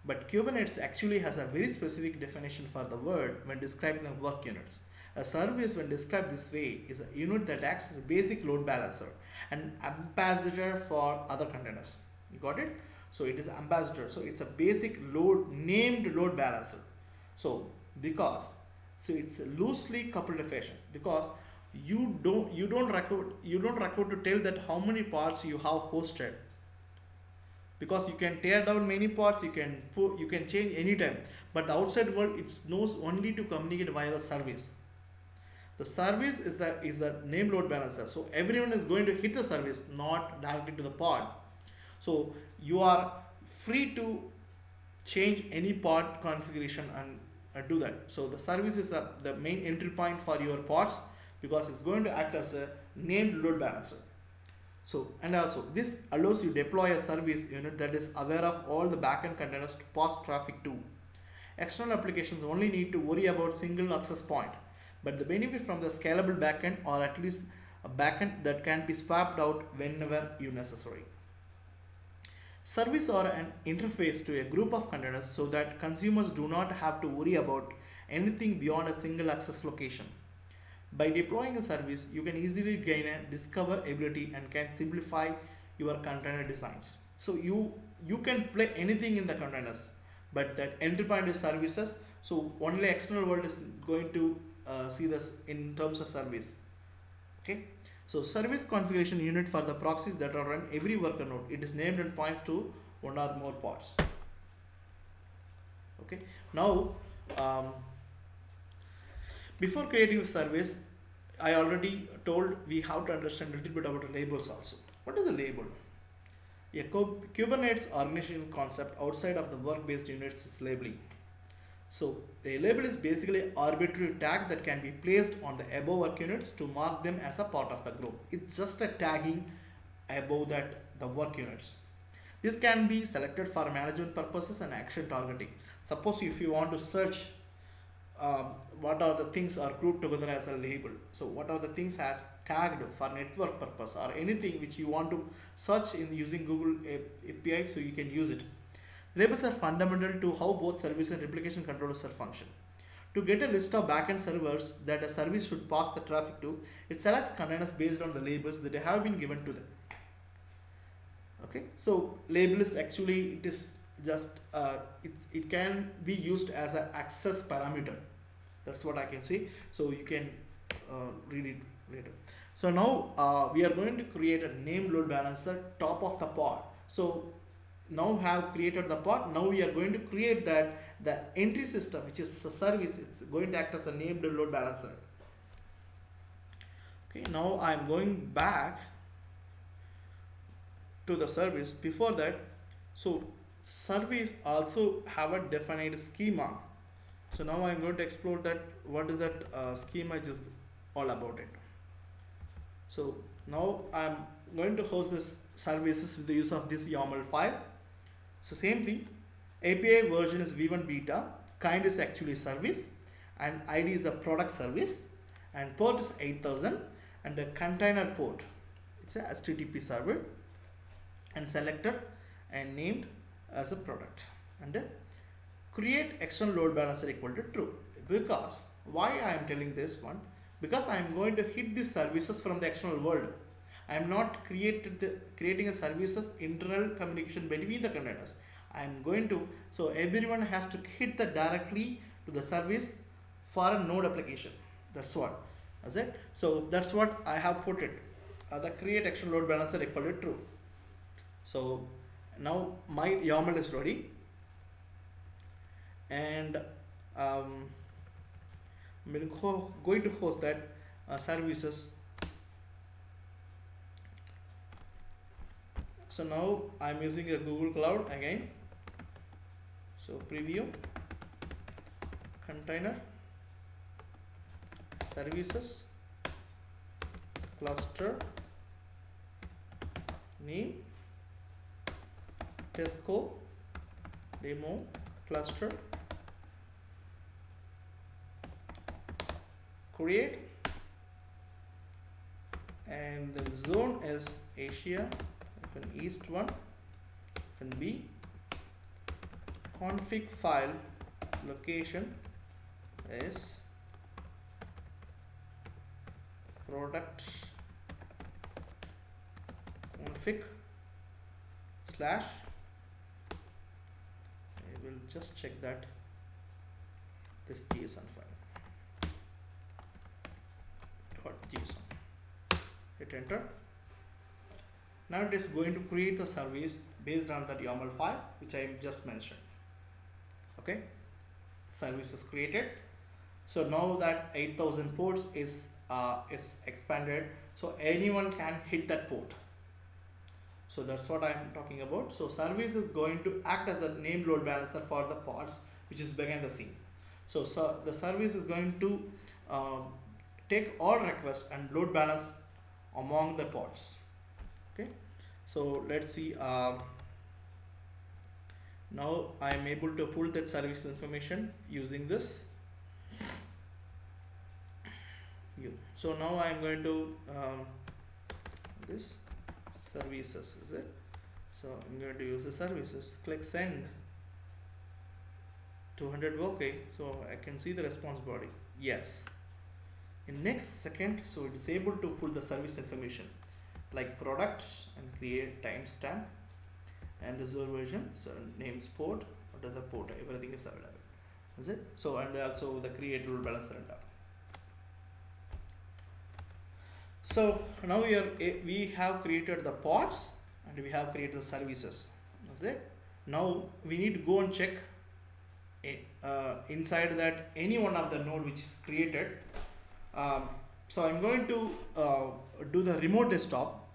But Kubernetes actually has a very specific definition for the word when describing the work units. A service, when described this way, is a unit that acts as a basic load balancer and ambassador for other containers. You got it? So it is ambassador. So it's a basic named load balancer. So it's a loosely coupled fashion, because you don't record to tell that how many parts you have hosted, because you can tear down many parts, you can change anytime, but the outside world it knows only to communicate via the service. The service is the name load balancer, so everyone is going to hit the service, not directly to the pod. So you are free to change any pod configuration and do that. So the service is the main entry point for your pods, because it's going to act as a named load balancer. So, and also this allows you deploy a service unit that is aware of all the backend containers to pass traffic to. External applications only need to worry about single access point, but the benefit from the scalable backend, or at least a backend that can be swapped out whenever you necessary. Service are an interface to a group of containers so that consumers do not have to worry about anything beyond a single access location. By deploying a service, you can easily gain a discover ability and can simplify your container designs. So you can play anything in the containers, but that entry point is services. So only external world is going to see this in terms of service. Okay. So service configuration unit for the proxies that are run every worker node. It is named and points to one or more pods. Okay. Now, before creating the service, I already told we have to understand a little bit about the labels also. What is a label? A Kubernetes organization concept outside of the work-based units is labeling. So a label is basically an arbitrary tag that can be placed on the above work units to mark them as a part of the group. It's just a tagging above that the work units. This can be selected for management purposes and action targeting. Suppose if you want to search what are the things are grouped together as a label. So what are the things as tagged for network purpose, or anything which you want to search in using Google API, so you can use it. Labels are fundamental to how both service and replication controllers are function. To get a list of backend servers that a service should pass the traffic to, it selects containers based on the labels that have been given to them. Okay, so label is actually, it is just it can be used as an access parameter. That's what I can say. So you can read it later. So now we are going to create a name load balancer top of the pod. So now have created the pod. Now we are going to create that the entry system, which is a service. It's going to act as a named load balancer. Okay, now I'm going back to the service. Before that, so service also have a defined schema. So now I'm going to explore that. What is that schema is all about it. So now I'm going to host this services with the use of this YAML file. So same thing, API version is v1 beta, kind is actually service, and ID is the product service, and port is 8000, and the container port, it's a HTTP server, and selected and named as a product, and create external load balancer equal to true. Because why I am telling this one, because I am going to hit these services from the external world. I am not creating a services internal communication between the containers. I am going to, so everyone has to hit that directly to the service for a node application. That's what. That's it. So that's what I have put it. The create external load balancer equal to true. So now my YAML is ready, and I'm going to host that services. So now I'm using a Google Cloud again. So preview, container, services, cluster, name, Tesco, demo, cluster, create, and the zone is Asia, FN East 1, FN B, config file location is product config / I will just check that this JSON file .json. hit enter. Now it is going to create the service based on that YAML file which I just mentioned. Okay, service is created. So now that 8000 ports is expanded, so anyone can hit that port. So that's what I'm talking about. So service is going to act as a name load balancer for the pods which is behind the scene. So the service is going to take all requests and load balance among the pods. Okay, so let's see. Now I am able to pull that service information using this view. So now I am going to this services, is it? So I'm going to use the services. Click send. 200 okay. So I can see the response body. Yes. In next second, so it is able to pull the service information like product and create timestamp and reserve version. So names port, what is the port? Everything is available. Is it? So and also the create load balancer and up. So now we have created the pods and we have created the services. Is it? Now we need to go and check inside that any one of the node which is created. So I'm going to do the remote desktop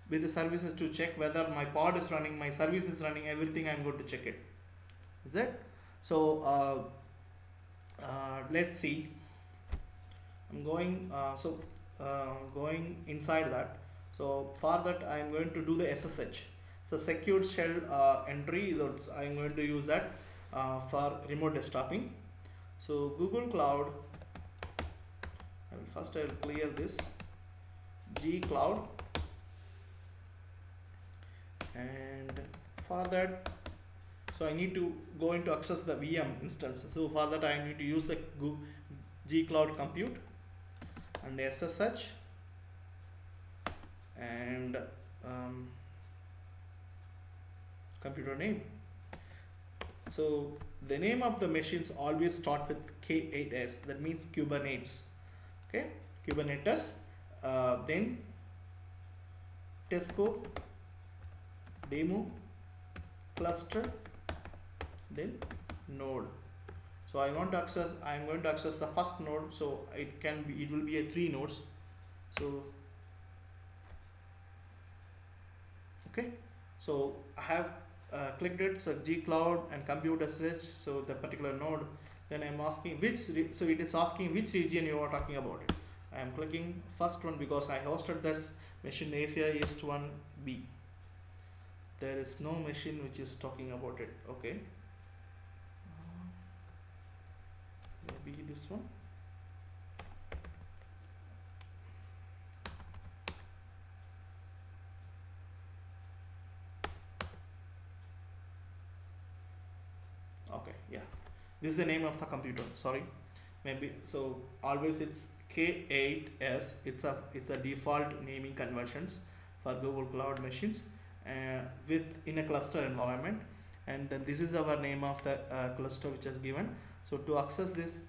with the services to check whether my pod is running, my service is running, everything. I'm going to check it. Is it? So let's see. I'm going going inside that. So for that I'm going to do the SSH. So secured shell entry. I'm going to use that for remote desktoping. So Google Cloud. I will clear this G Cloud, and for that, so I need to go into access the VM instance. So for that I need to use the G Cloud compute and SSH and computer name. So the name of the machines always starts with K8S, that means Kubernetes. Okay, Kubernetes, then Tesco, demo, cluster, then node. So I am going to access the first node. So it will be a 3 nodes. So okay, so I have clicked it. So G Cloud and compute SSH. So the particular node. Then I'm asking so it is asking which region you are talking about it. I am clicking first one because I hosted that machine Asia East 1B. There is no machine which is talking about it. Okay, maybe this one. Okay, yeah. This is the name of the computer. Sorry, maybe. So always it's K8S. It's a default naming conventions for Google Cloud machines in a cluster environment. And then this is our name of the cluster which is given. So to access this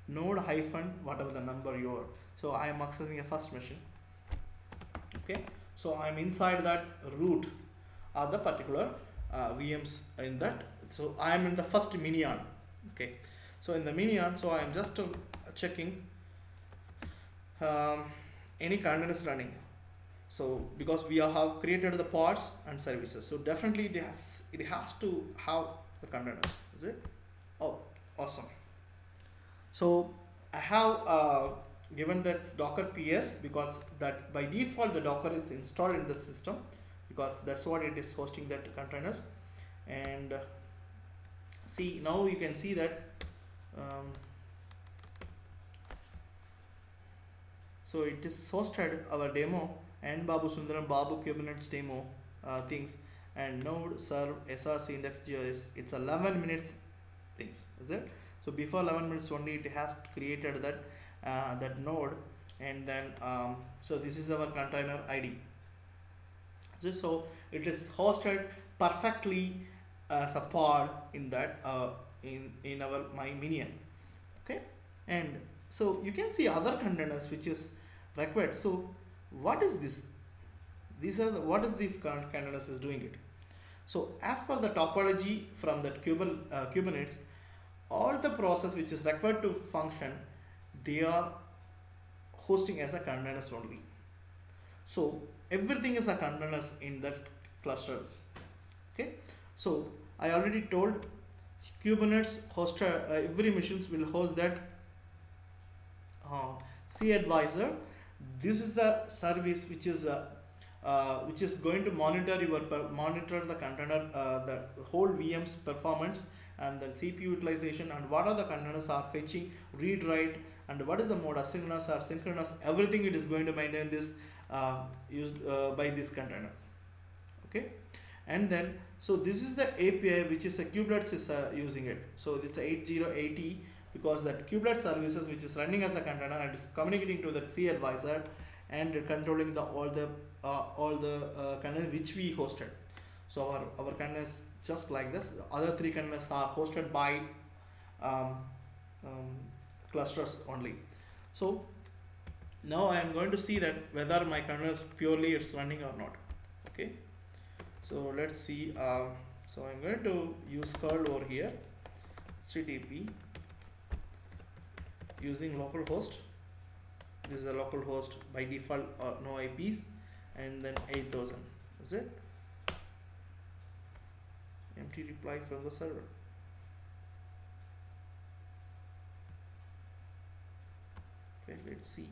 node hyphen whatever the number you are. So I am accessing a first machine. Okay. So I'm inside that root of the particular VMs in that. So I am in the first minion. Okay, so in the minion, so I am just checking any containers running. So because we have created the pods and services, so definitely it has to have the containers. Is it? Oh, awesome. So I have given that Docker PS because that by default the Docker is installed in the system because that's what it is hosting that containers. And see, now you can see that so it is hosted our demo and Babu Sundaram Babu KubernetesDemo things and node serve src index.js. It's 11 minutes things, is it? So before 11 minutes only it has created that that node, and then so this is our container ID. So it is hosted perfectly as a pod in that in our my minion. Okay, and so you can see other containers which is required. So what is this? these are what is this current containers is doing it. So as per the topology from that Kubernetes, all the process which is required to function, they are hosting as a containers only. So everything is a containers in that clusters. Okay. So I already told Kubernetes host every machines will host that C advisor. This is the service which is going to monitor the container the whole VM's performance and the CPU utilization and what are the containers are fetching, read write, and what is the mode, asynchronous or synchronous. Everything it is going to maintain this used by this container. Okay, and then so this is the API which is a Kubernetes is using it. So it's a 8080 because that Kubernetes services which is running as a container and is communicating to the C advisor and controlling all the containers which we hosted. So our containers just like this. The other three containers are hosted by um, clusters only. So now I am going to see that whether my containers purely is running or not. Okay. So let's see. So I'm going to use curl over here. HTTP using localhost. This is a localhost by default, no IPs, and then 8000. Is it? Empty reply from the server. Okay, let's see.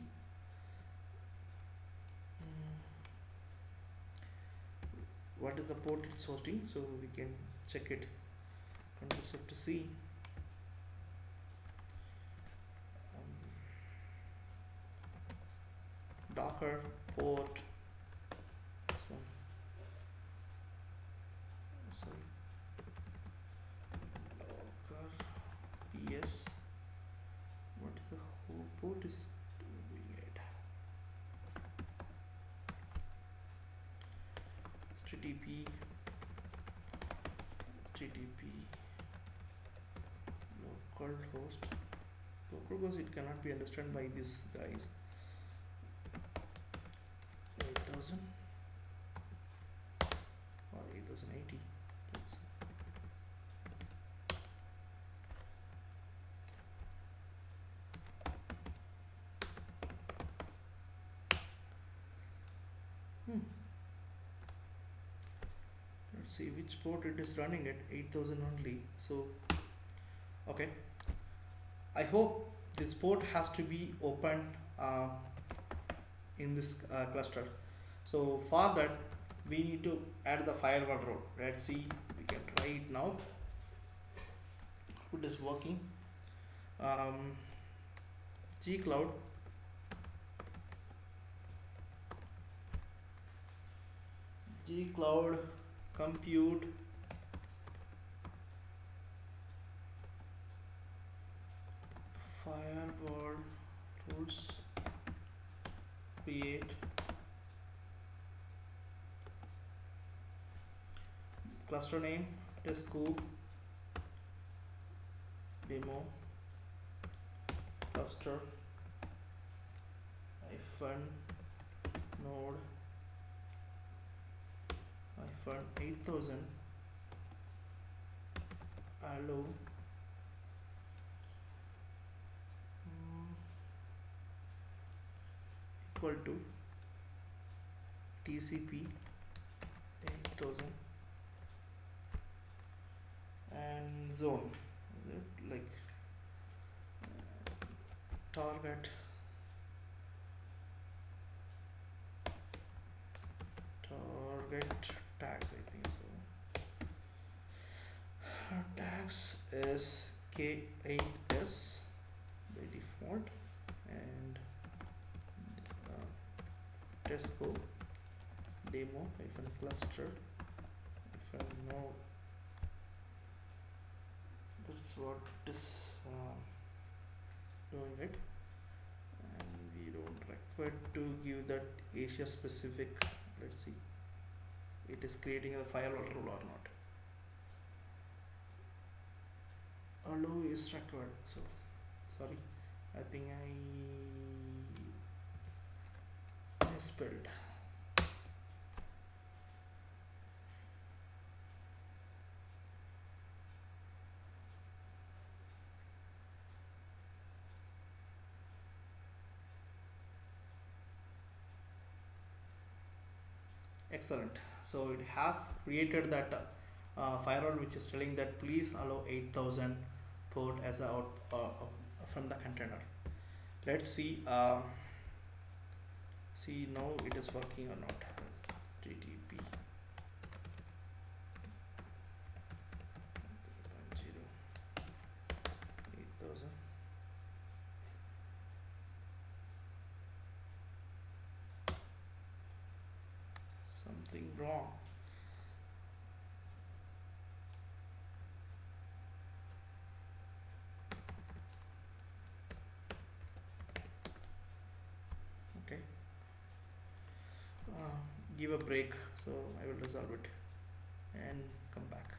What is the port it's hosting? So we can check it. Control Shift to C. Docker port. So, sorry. Docker PS. What is the whole port is doing it? HTTP localhost it cannot be understood by these guys. 8000 or 8080. Let's see. Let's see which port it is running at. 8000 only. So okay, I hope this port has to be opened in this cluster. So for that we need to add the firewall role. Let's see, we can try it now. It is working. Gcloud compute firewall rules, create cluster name, KubernetesDemo cluster -node -8000 allow equal to TCP 8000 and zone. Is it like target tags, I think so. Tags is K8s by default and Tesco demo -cluster node. That's what is doing it, and we don't require to give that Asia specific. Let's see, it is creating a firewall rule or not. Allow is required. So sorry, I think I misspelled. Excellent. So it has created that firewall which is telling that please allow 8000 port as a out from the container. Let's see. See now it is working or not. TTP 8000. Something wrong. Okay. Give a break. So I will resolve it and come back.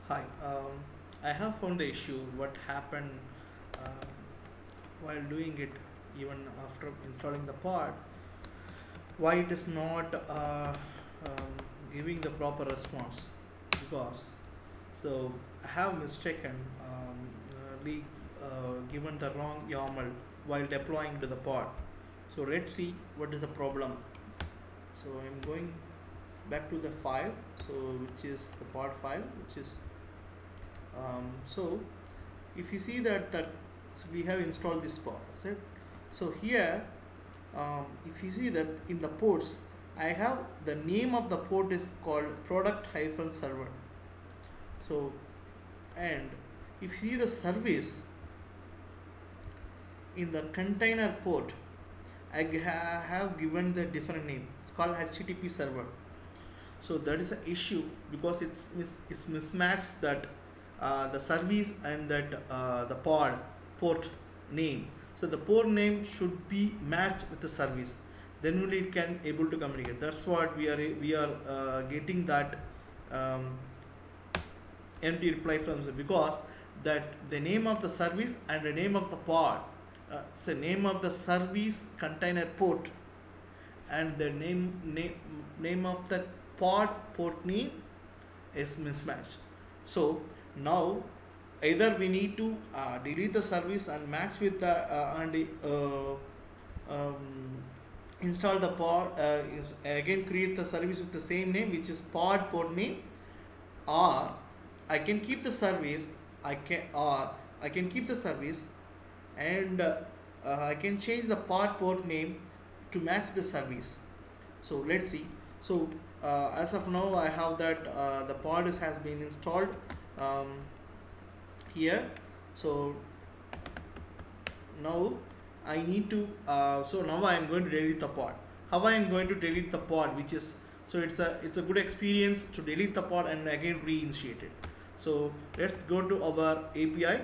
Hi. I have found the issue. What happened um, while doing it, even after installing the pod? Why it is not giving the proper response? Because so I have mistaken given the wrong YAML while deploying to the pod. So let's see what is the problem. So I'm going back to the file, so which is the pod file, which is so if you see that so we have installed this pod, is it? So here if you see that in the ports I have the name of the port is called product-server. So and if you see the service in the container port, I have given the different name. It's called HTTP server. So that is an issue because it's mismatched that the service and that the pod port name. So the port name should be matched with the service. Then only it can able to communicate. That's what we are getting that empty reply from the, because that the name of the service and the name of the pod, so name of the service container port and the name of the pod port name is mismatched. So now either we need to delete the service and match with the install the pod, again create the service with the same name which is pod port name, or I can keep the service. I can keep the service and I can change the pod port name to match the service. So let's see. So as of now I have that the pod has been installed here. So now I need to so now I am going to delete the pod. How I am going to delete the pod, which is, so it's a good experience to delete the pod and again reinitiate it. So let's go to our API,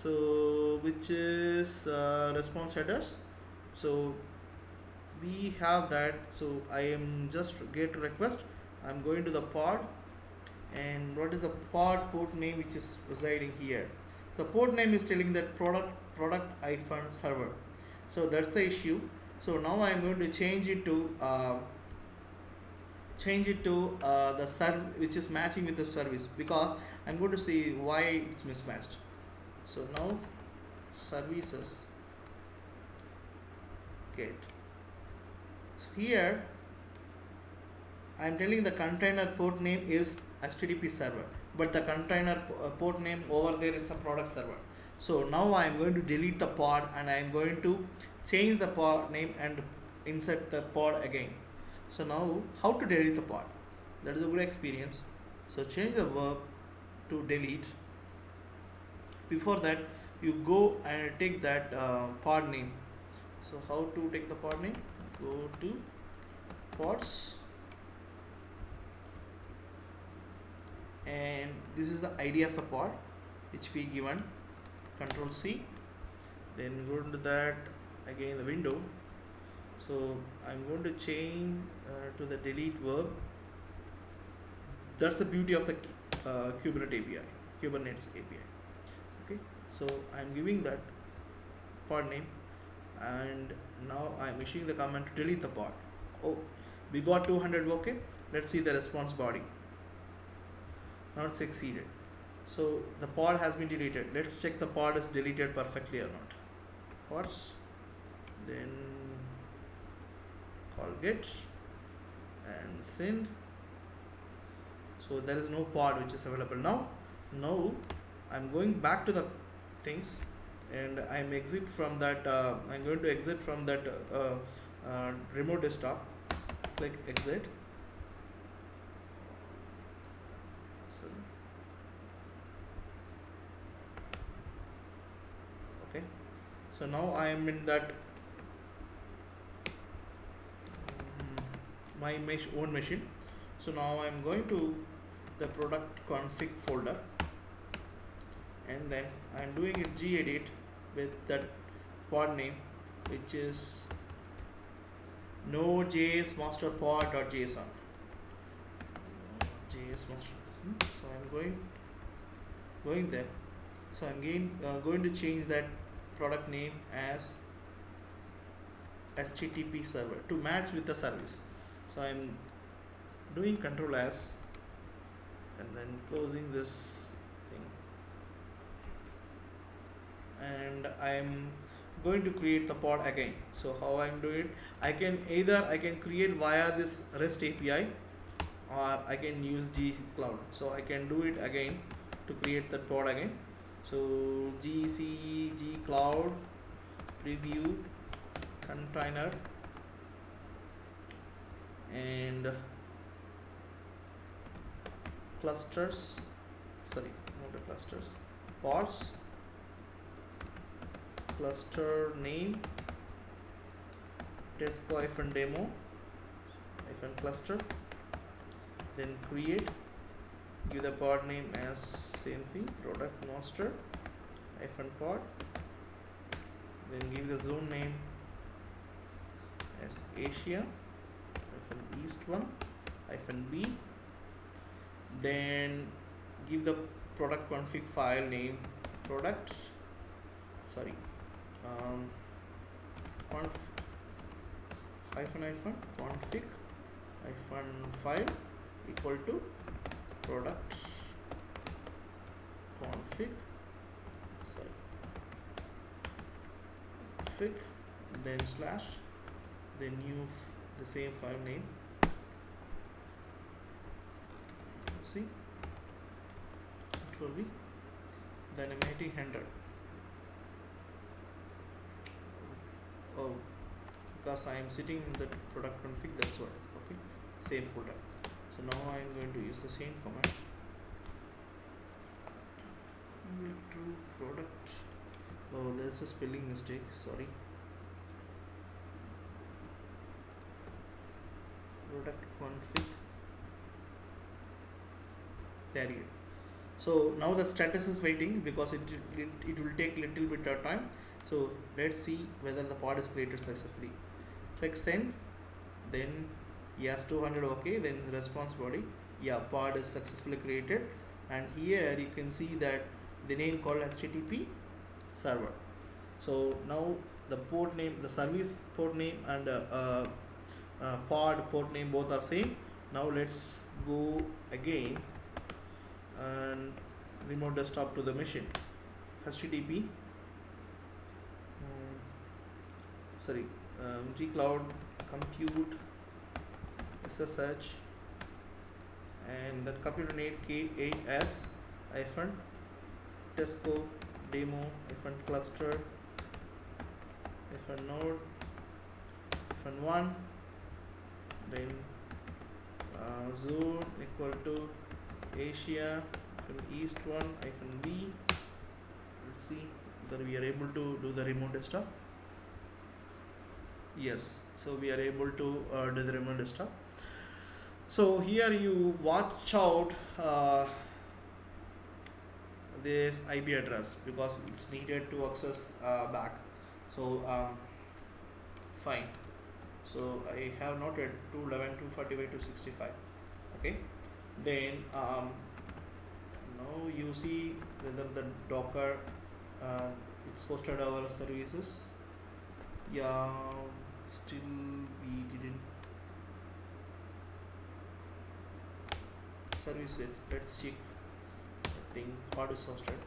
so which is response headers. So we have that. So I am just get request. I'm going to the pod, and what is the pod port name which is residing here? The port name is telling that product-server. So that's the issue. So now I am going to change it to the serv which is matching with the service, because I'm going to see why it's mismatched. So now services get. So here I am telling the container port name is HTTP server, but the container port name over there is a product server. So now I am going to delete the pod and I am going to change the pod name and insert the pod again. So now how to delete the pod? That is a good experience. So change the verb to delete. Before that you go and take that pod name. So how to take the pod name? Go to pods, and this is the ID of the pod which we given. Control C, then go into that again the window. So I'm going to change to the delete verb. That's the beauty of the Kubernetes API. Okay, so I'm giving that pod name, and now I'm issuing the command to delete the pod. Oh, we got 200. Okay, let's see the response body. Not succeeded. So the pod has been deleted. Let's check the pod is deleted perfectly or not. Pods, then call get and send. So there is no pod which is available now. Now I'm going back to the things and I'm exit from that. I'm going to exit from that remote desktop. Click exit. Okay, so now I am in that my own machine. So now I am going to the product config folder and then I am doing a gedit with that pod name which is node.js master pod.json. JS master. So I am going there. So I'm going to change that product name as HTTP server to match with the service. So I'm doing Control S and then closing this thing, and I'm going to create the pod again. So how I'm doing it, I can create via this REST API or I can use G Cloud. So I can do it again to create that pod again. So G Cloud preview container and clusters, sorry, not the clusters, pods, cluster name tesco-demo cluster, then create, give the pod name as same thing, product master pod, then give the zone name as Asia East 1 B, then give the product config file name product conf config file equal to product config then slash, then new the same file name, see, Control V, then I'm hitting enter. Oh, because I am sitting in the product config, that's what. Okay, save folder. So now I am going to use the same command. True product. Oh, there's a spelling mistake. Sorry. Product config. There you go. So now the status is waiting because it will take little bit of time. So let's see whether the pod is created successfully. Click send, then yes 200, okay, then response body, yeah, pod is successfully created, and here you can see that the name called HTTP server. So now the port name, the service port name and pod port name both are same. Now let's go again and remote desktop to the machine. HTTP G Cloud compute SSH and that computer name KAS Tesco demo cluster node 1, then zone equal to Asia East 1 B. Let's see whether we are able to do the remote desktop. Yes, so we are able to do the remote desktop. So here you watch out this IP address because it's needed to access back. So fine. So I have noted 211.245.265. Okay. Then now you see whether the Docker it's hosted our services. Yeah, still we didn't service it. Let's check. I think pod is hosted.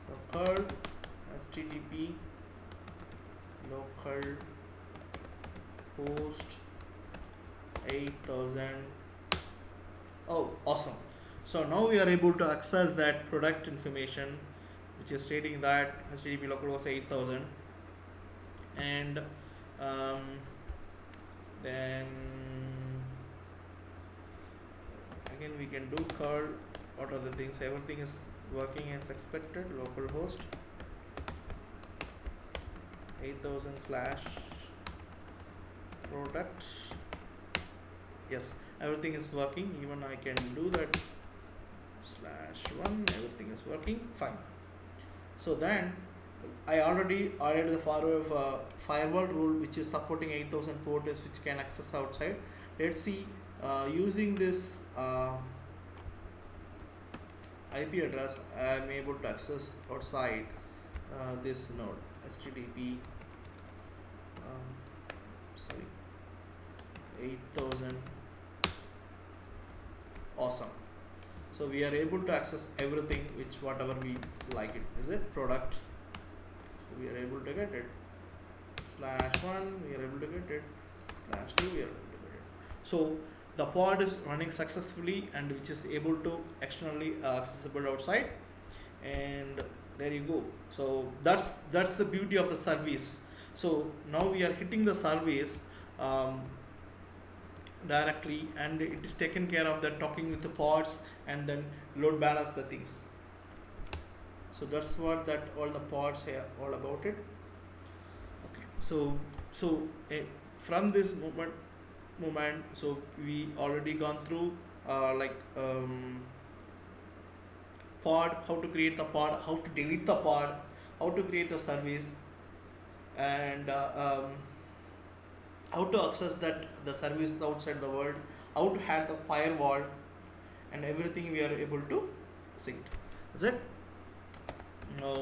So curl HTTP local host 8,000. Oh, awesome. So now we are able to access that product information, which is stating that HTTP localhost 8,000. And then again we can do curl. What are the things? Everything is working as expected. Localhost 8,000 slash product. Yes, everything is working. Even I can do that /1. Everything is working fine. So then I already added the firewall rule, which is supporting 8,000 ports, which can access outside. Let's see, using this IP address, I am able to access outside this node HTTP 8,000. Awesome. So we are able to access everything, which whatever we like it. Is it product? So we are able to get it. /1 we are able to get it. /2 we are able to get it. So the pod is running successfully, and which is able to externally accessible outside. And there you go. So that's the beauty of the service. So now we are hitting the service directly, and it is taken care of that, talking with the pods and then load balance the things. So that's what that all the pods here all about it. Okay, so from this moment, so we already gone through pod, how to create the pod, how to delete the pod, how to create the service, and how to access the service outside the world, how to hack the firewall, and everything we are able to see it. Is it? Now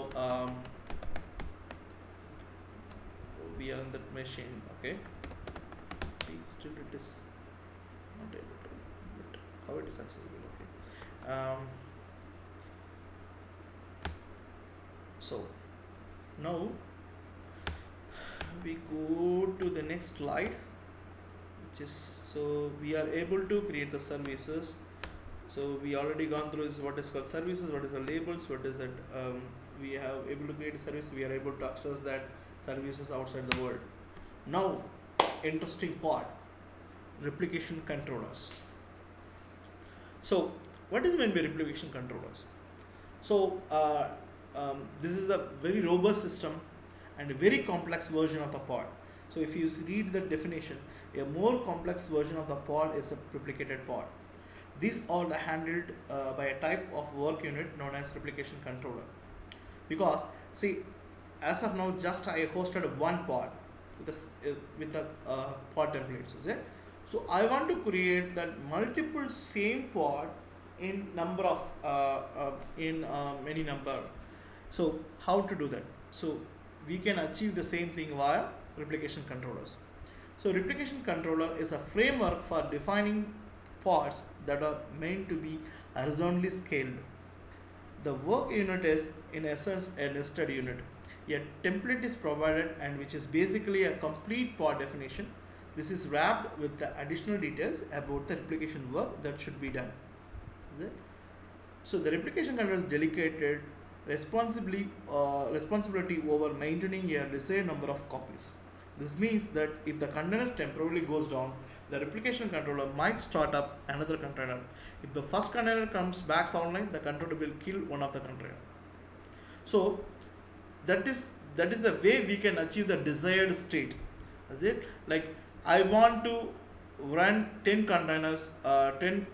we are in that machine. Okay. See, still it is not able to, but how it is accessible? Okay. So now we go to the next slide, which is, so we are able to create the services. So we already gone through is what is called services, what is the labels, what is that we have able to create a service, we are able to access that services outside the world. Now, interesting part, replication controllers. So what is meant by replication controllers? So this is a very robust system and a very complex version of the pod. So if you read the definition, a more complex version of the pod is a replicated pod. These are handled by a type of work unit known as replication controller. Because see, as of now, just I hosted one pod with the pod templates, is it? So I want to create that multiple same pod in number of many number. So how to do that? So we can achieve the same thing via replication controllers. So replication controller is a framework for defining pods that are meant to be horizontally scaled. The work unit is in essence a nested unit. A template is provided, and which is basically a complete pod definition. This is wrapped with the additional details about the replication work that should be done. Is it? So the replication controller is delegated responsibility over maintaining a desired number of copies. This means that if the container temporarily goes down, the replication controller might start up another container. If the first container comes back online, the controller will kill one of the container. So that is the way we can achieve the desired state. Is it? Like I want to run 10 containers, 10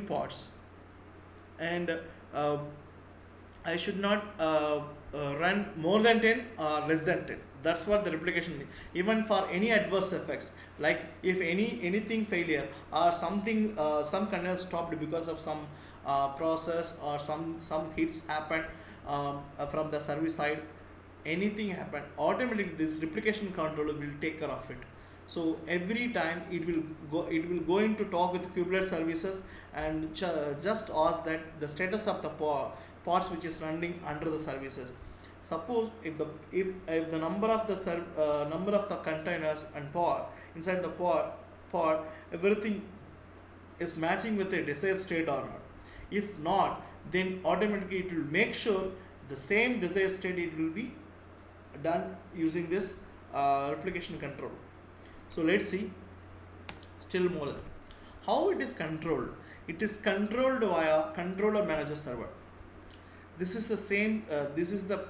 pods, and I should not run more than 10 or less than 10. That's what the replication is. Even for any adverse effects, like if anything failure or something, some container stopped because of some process or some hits happened from the service side, anything happened, automatically this replication controller will take care of it. So every time it will go into talk with Kubernetes services and just ask that the status of the pods which is running under the services. Suppose if the number of the containers and pod inside the pod pod, everything is matching with the desired state or not. If not, then automatically it will make sure the same desired state it will be done using this replication control. So let's see still more. How it is controlled? It is controlled via controller manager server. This is the same, this is the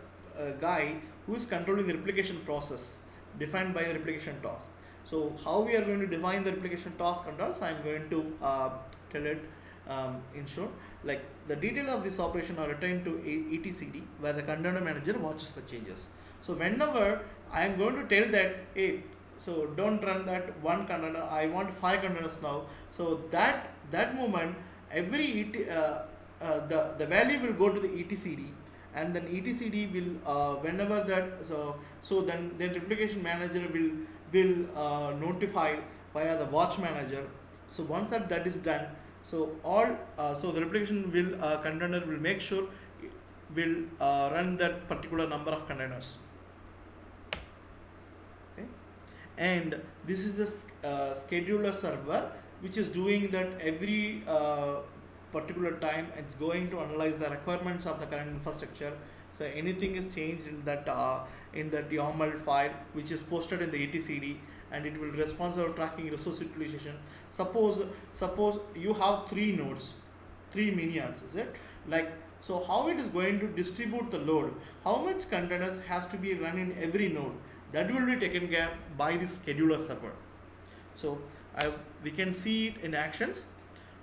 guy who is controlling the replication process defined by the replication task. So how we are going to define the replication task controls, I am going to tell it in short. Like the detail of this operation are returned to etcd where the container manager watches the changes. So whenever I am going to tell that, hey, so don't run that one container, I want 5 containers now. So that moment every the value will go to the etcd, and then etcd will whenever that so then replication manager will notify via the watch manager. So once that is done, so all so the replication will container will make sure will run that particular number of containers. Okay, and this is the scheduler server which is doing that every particular time. It's going to analyze the requirements of the current infrastructure. So anything is changed in that YAML file which is posted in the etcd, and it will responsible for tracking resource utilization. Suppose you have 3 nodes, 3 minions, is it? Like, so how it is going to distribute the load, how much containers has to be run in every node, that will be taken care by the scheduler server. So we can see it in actions.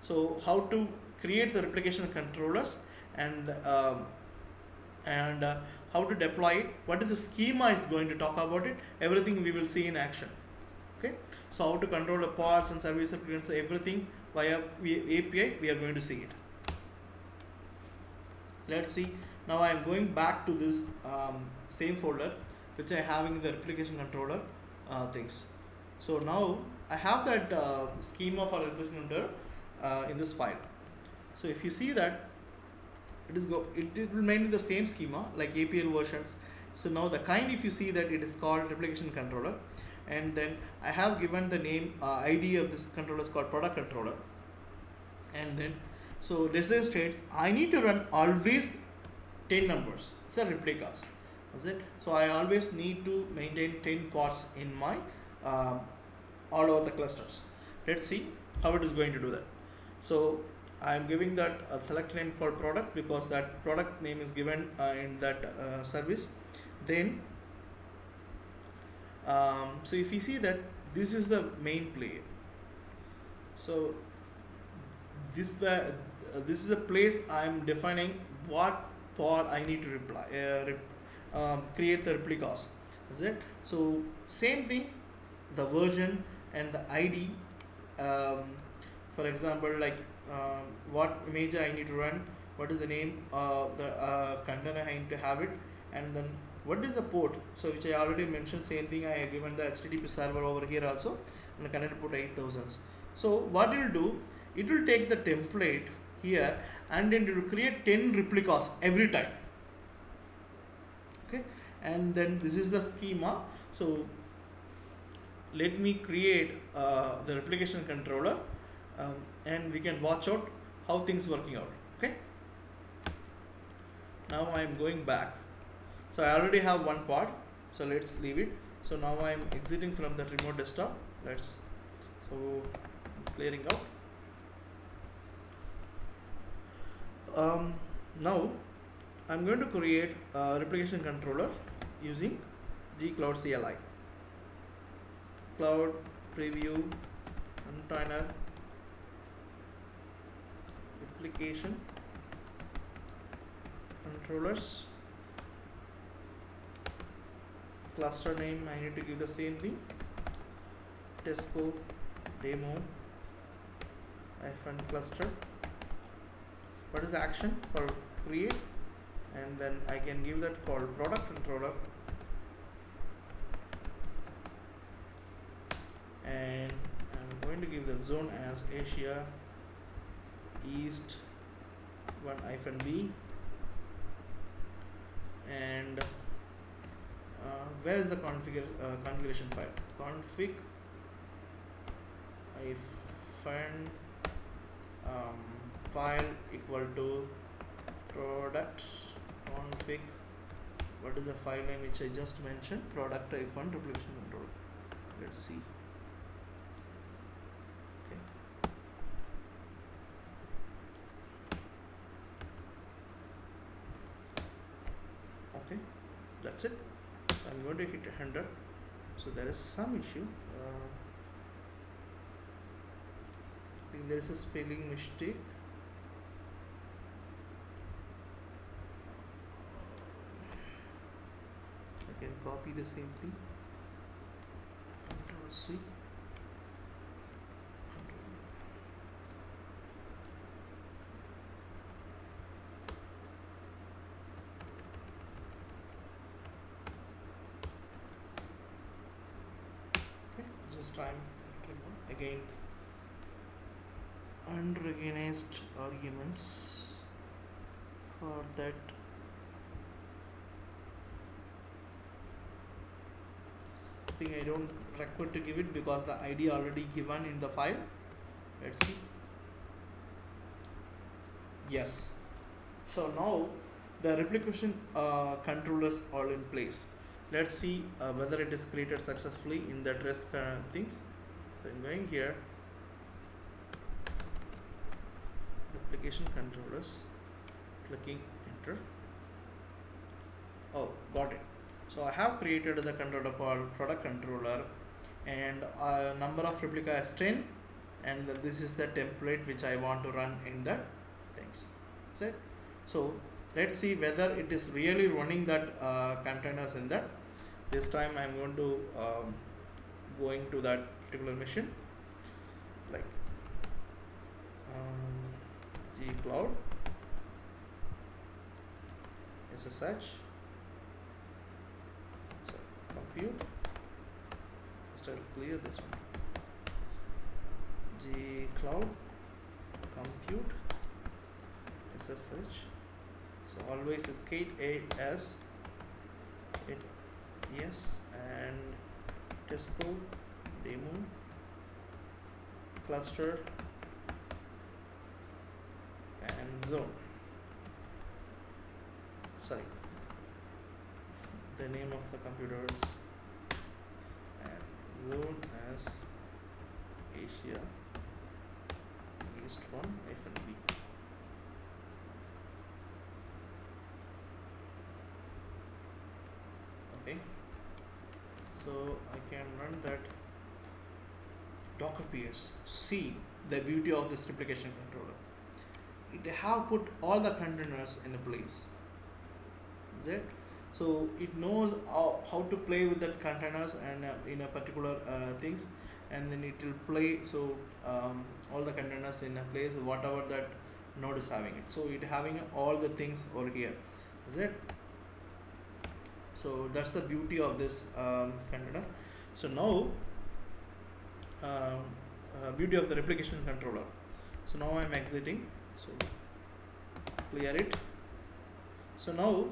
So how to create the replication controllers, and how to deploy it, what is the schema is going to talk about it, everything we will see in action. Okay, so how to control the pods and service applicants, everything via API we are going to see it. Let's see. Now I am going back to this same folder which I have in the replication controller things. So now I have that schema for replication controller in this file. So if you see that it will maintain the same schema like APL versions. So now the kind, if you see that it is called replication controller, and then I have given the name ID of this controller is called product controller, and then so desired states I need to run always 10 numbers. It's a replicas, is it? So I always need to maintain 10 pods in my all over the clusters. Let's see how it is going to do that. So I am giving that a select name called product because that product name is given in that service. Then so if you see that this is the main player, so this is the place I am defining what pod I need to create the replicas, is it? So same thing, the version and the ID, for example, like what image I need to run, what is the name of the container I need to have it, and then what is the port, so which I already mentioned, same thing I have given the HTTP server over here also, and the connected port 8000s. So what it will do, it will take the template here and then it will create 10 replicas every time. Okay, and then this is the schema. So let me create the replication controller, and we can watch out how things working out. Okay, now I am going back. So I already have one pod, so let's leave it. So now I am exiting from the remote desktop. Clearing out. Now I'm going to create a replication controller using gcloud CLI, cloud preview container replication controllers. Cluster name I need to give the same thing, Tesco demo -cluster. What is the action for create, and then I can give that called product controller, and I'm going to give the zone as Asia East 1-B, and where is the configuration file? Config if find file equal to product config, what is the file name which I just mentioned, product -1 replication control. Let's see. Okay, that's it. I'm going to hit 100. So there is some issue. I think there is a spelling mistake. I can copy the same thing. Control C. This time again unrecognized arguments. For that thing I don't require to give it because the ID already given in the file. Let's see. Yes. So now the replication controllers are in place. Let's see whether it is created successfully in that rest things. So I'm going here, replication controllers, clicking enter. Oh, got it. So I have created the controller called product controller, and number of replica is 10, and this is the template which I want to run in that things. That's it. So let's see whether it is really running that containers in that. This time I'm going to going to that particular machine, like gcloud SSH, so compute. Just I'll clear this one. Gcloud compute SSH. So always it's K8S it yes, and Tesco demo cluster and zone. Sorry, the name of the computers, and zone as Asia East 1-B. Okay, so I can run that Docker PS. See the beauty of this replication controller. It have put all the containers in a place. Is it? So it knows how to play with the containers and in a particular things, and then it will play. So all the containers in a place, whatever that node is having it. So it having all the things over here. Is it? So that's the beauty of this container. So now beauty of the replication controller. So now I'm exiting. So clear it. So now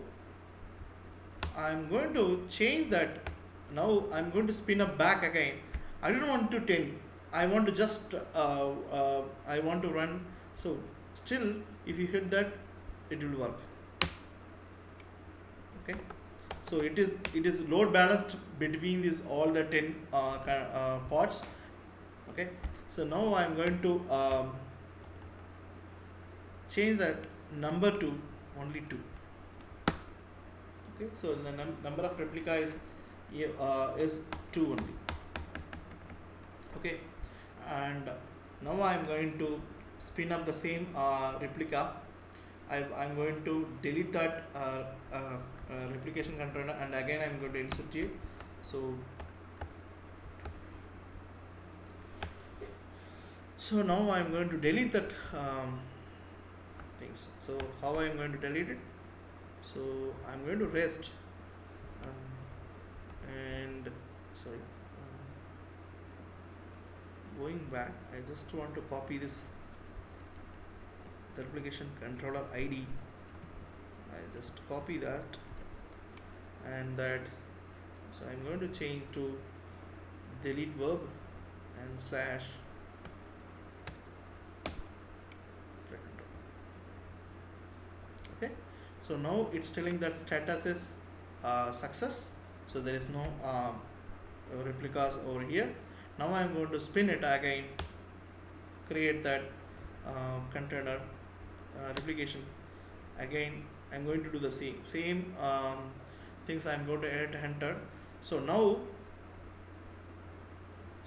I'm going to change that. Now I'm going to spin up back again. I don't want to 10. I want to just I want to run. So still, if you hit that, it will work. Okay. So it is load balanced between these all the 10 pods. Okay. So now I'm going to change that number to only 2. Okay. So the number of replica is 2 only. Okay. And now I'm going to spin up the same replica. I'm going to delete that replication container, and again I'm going to insert it. So now I'm going to delete that things. So how I'm going to delete it? So I'm going to rest and sorry, going back, I just want to copy this the replication controller ID. I just copy that and that. So I'm going to change to delete verb and slash So now it's telling that status is success, so there is no replicas over here. Now I'm going to spin it again, create that container replication. Again I'm going to do the same things. I'm going to hit enter. So now,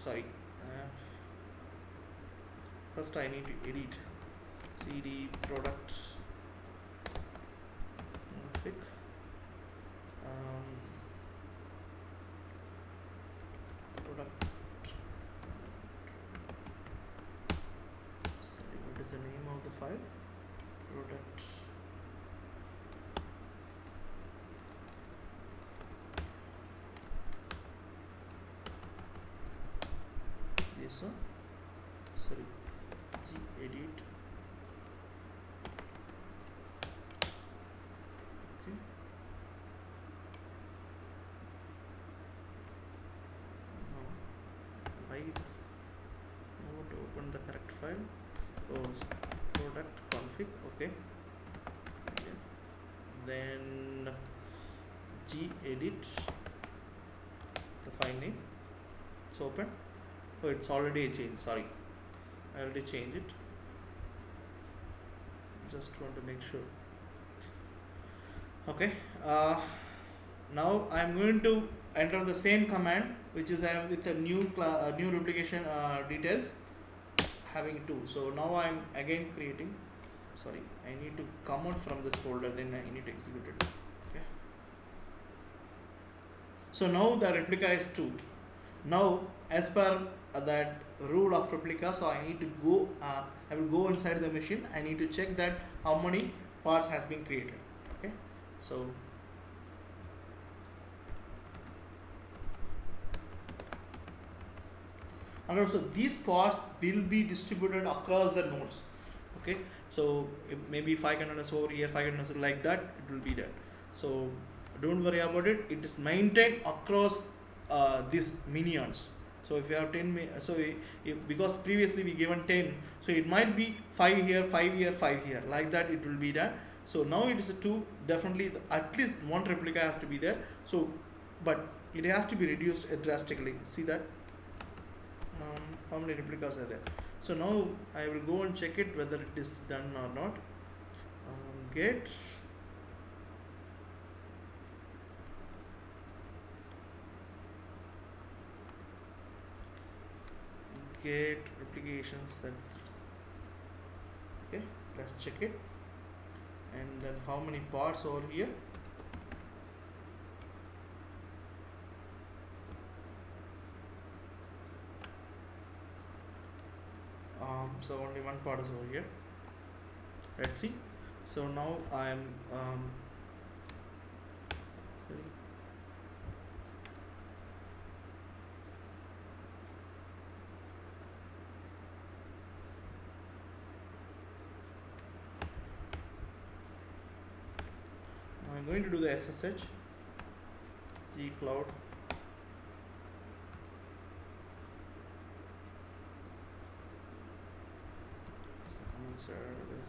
sorry, first I need to edit cd products config. Product, sorry, what is the name of the file? Product, this one, sorry, gedit. Okay. No, why it's not open the correct file? Oh, product config. Okay. Yeah. Then gedit, the file name. It's open. Oh, it's already changed. Sorry, I already changed it. Just want to make sure. Okay. Now I'm going to enter the same command, which is with a new replication details having 2. So now I'm again creating. Sorry, I need to come out from this folder. Then I need to execute it. Okay. So now the replica is 2. Now, as per that rule of replica, so I need to go. I will go inside the machine. I need to check that how many parts has been created. Okay. So and also these parts will be distributed across the nodes. Okay. So maybe 5 containers over here, 5 containers like that. It will be that. So don't worry about it. It is maintained across these minions. So if you have 10, because previously we given 10, so it might be 5 here, 5 here, 5 here, like that it will be done. So now it is a 2, definitely at least one replica has to be there. So, but it has to be reduced drastically. See that how many replicas are there. So now I will go and check it whether it is done or not. Get replications. That okay, let's check it. And then how many parts over here? So only one part is over here. Let's see. So now I am I'm going to do the SSH gcloud service.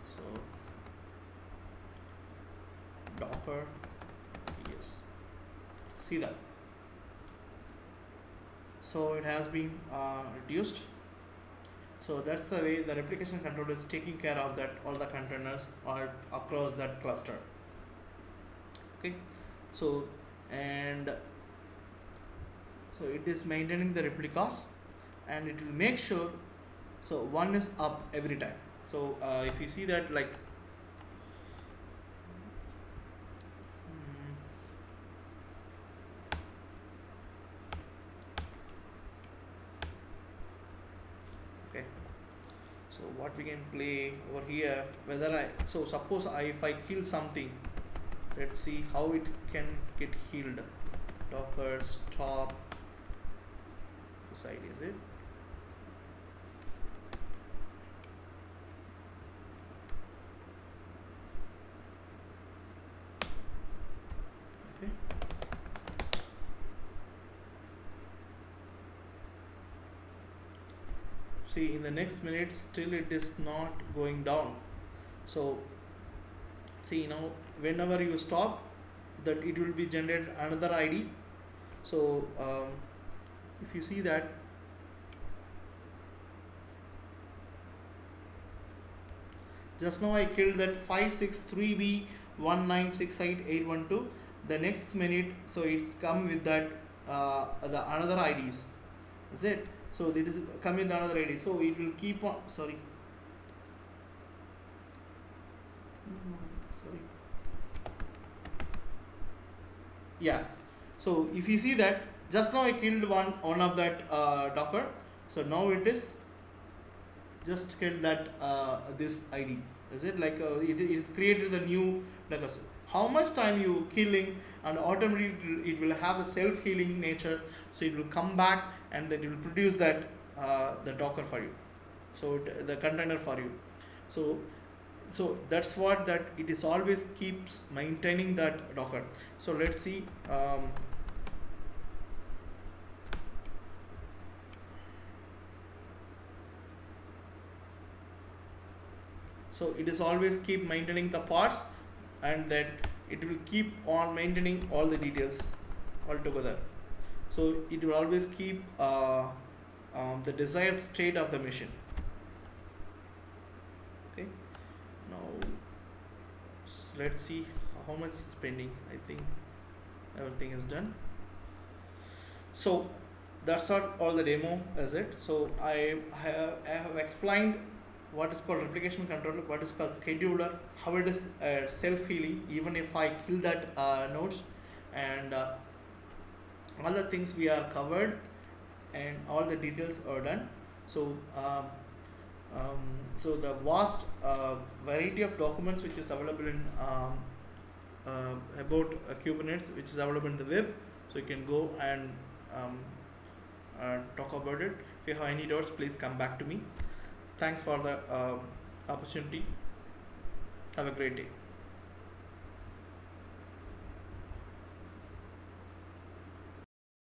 So Docker, yes, see that. So it has been reduced. So that's the way the replication controller is taking care of that all the containers are across that cluster. Okay, so and so it is maintaining the replicas, and it will make sure so one is up every time. So if you see that, like okay, so what we can play over here, whether so suppose if I kill something, let's see how it can get healed. Docker stop side, is it? Okay. see in the next minute still it is not going down. So see now whenever you stop, that it will be generated another ID. So if you see that, just now I killed that 563B1968812. The next minute, so it's come with that the another IDs. Is it? So it is come with another ID. So it will keep on. Sorry. Sorry. Yeah. So if you see that, just now I killed one of that Docker. So now it is just killed that this ID. Is it like it is created the new, like how much time you killing, and automatically it will have the self healing nature. So it will come back and then it will produce that the Docker for you. So the container for you. So that's what that it is always keeps maintaining that Docker. So let's see. So it is always keep maintaining the parts, and that it will keep on maintaining all the details altogether. So it will always keep the desired state of the machine. Okay, now let's see how much is pending. I think everything is done. So that's not all the demo, is it? So I have explained what is called replication controller, what is called scheduler, how it is self-healing even if I kill that nodes, and all the things we are covered and all the details are done. So so the vast variety of documents which is available in about Kubernetes, which is available in the web, so you can go and talk about it. If you have any doubts, please come back to me. Thanks for the opportunity. Have a great day.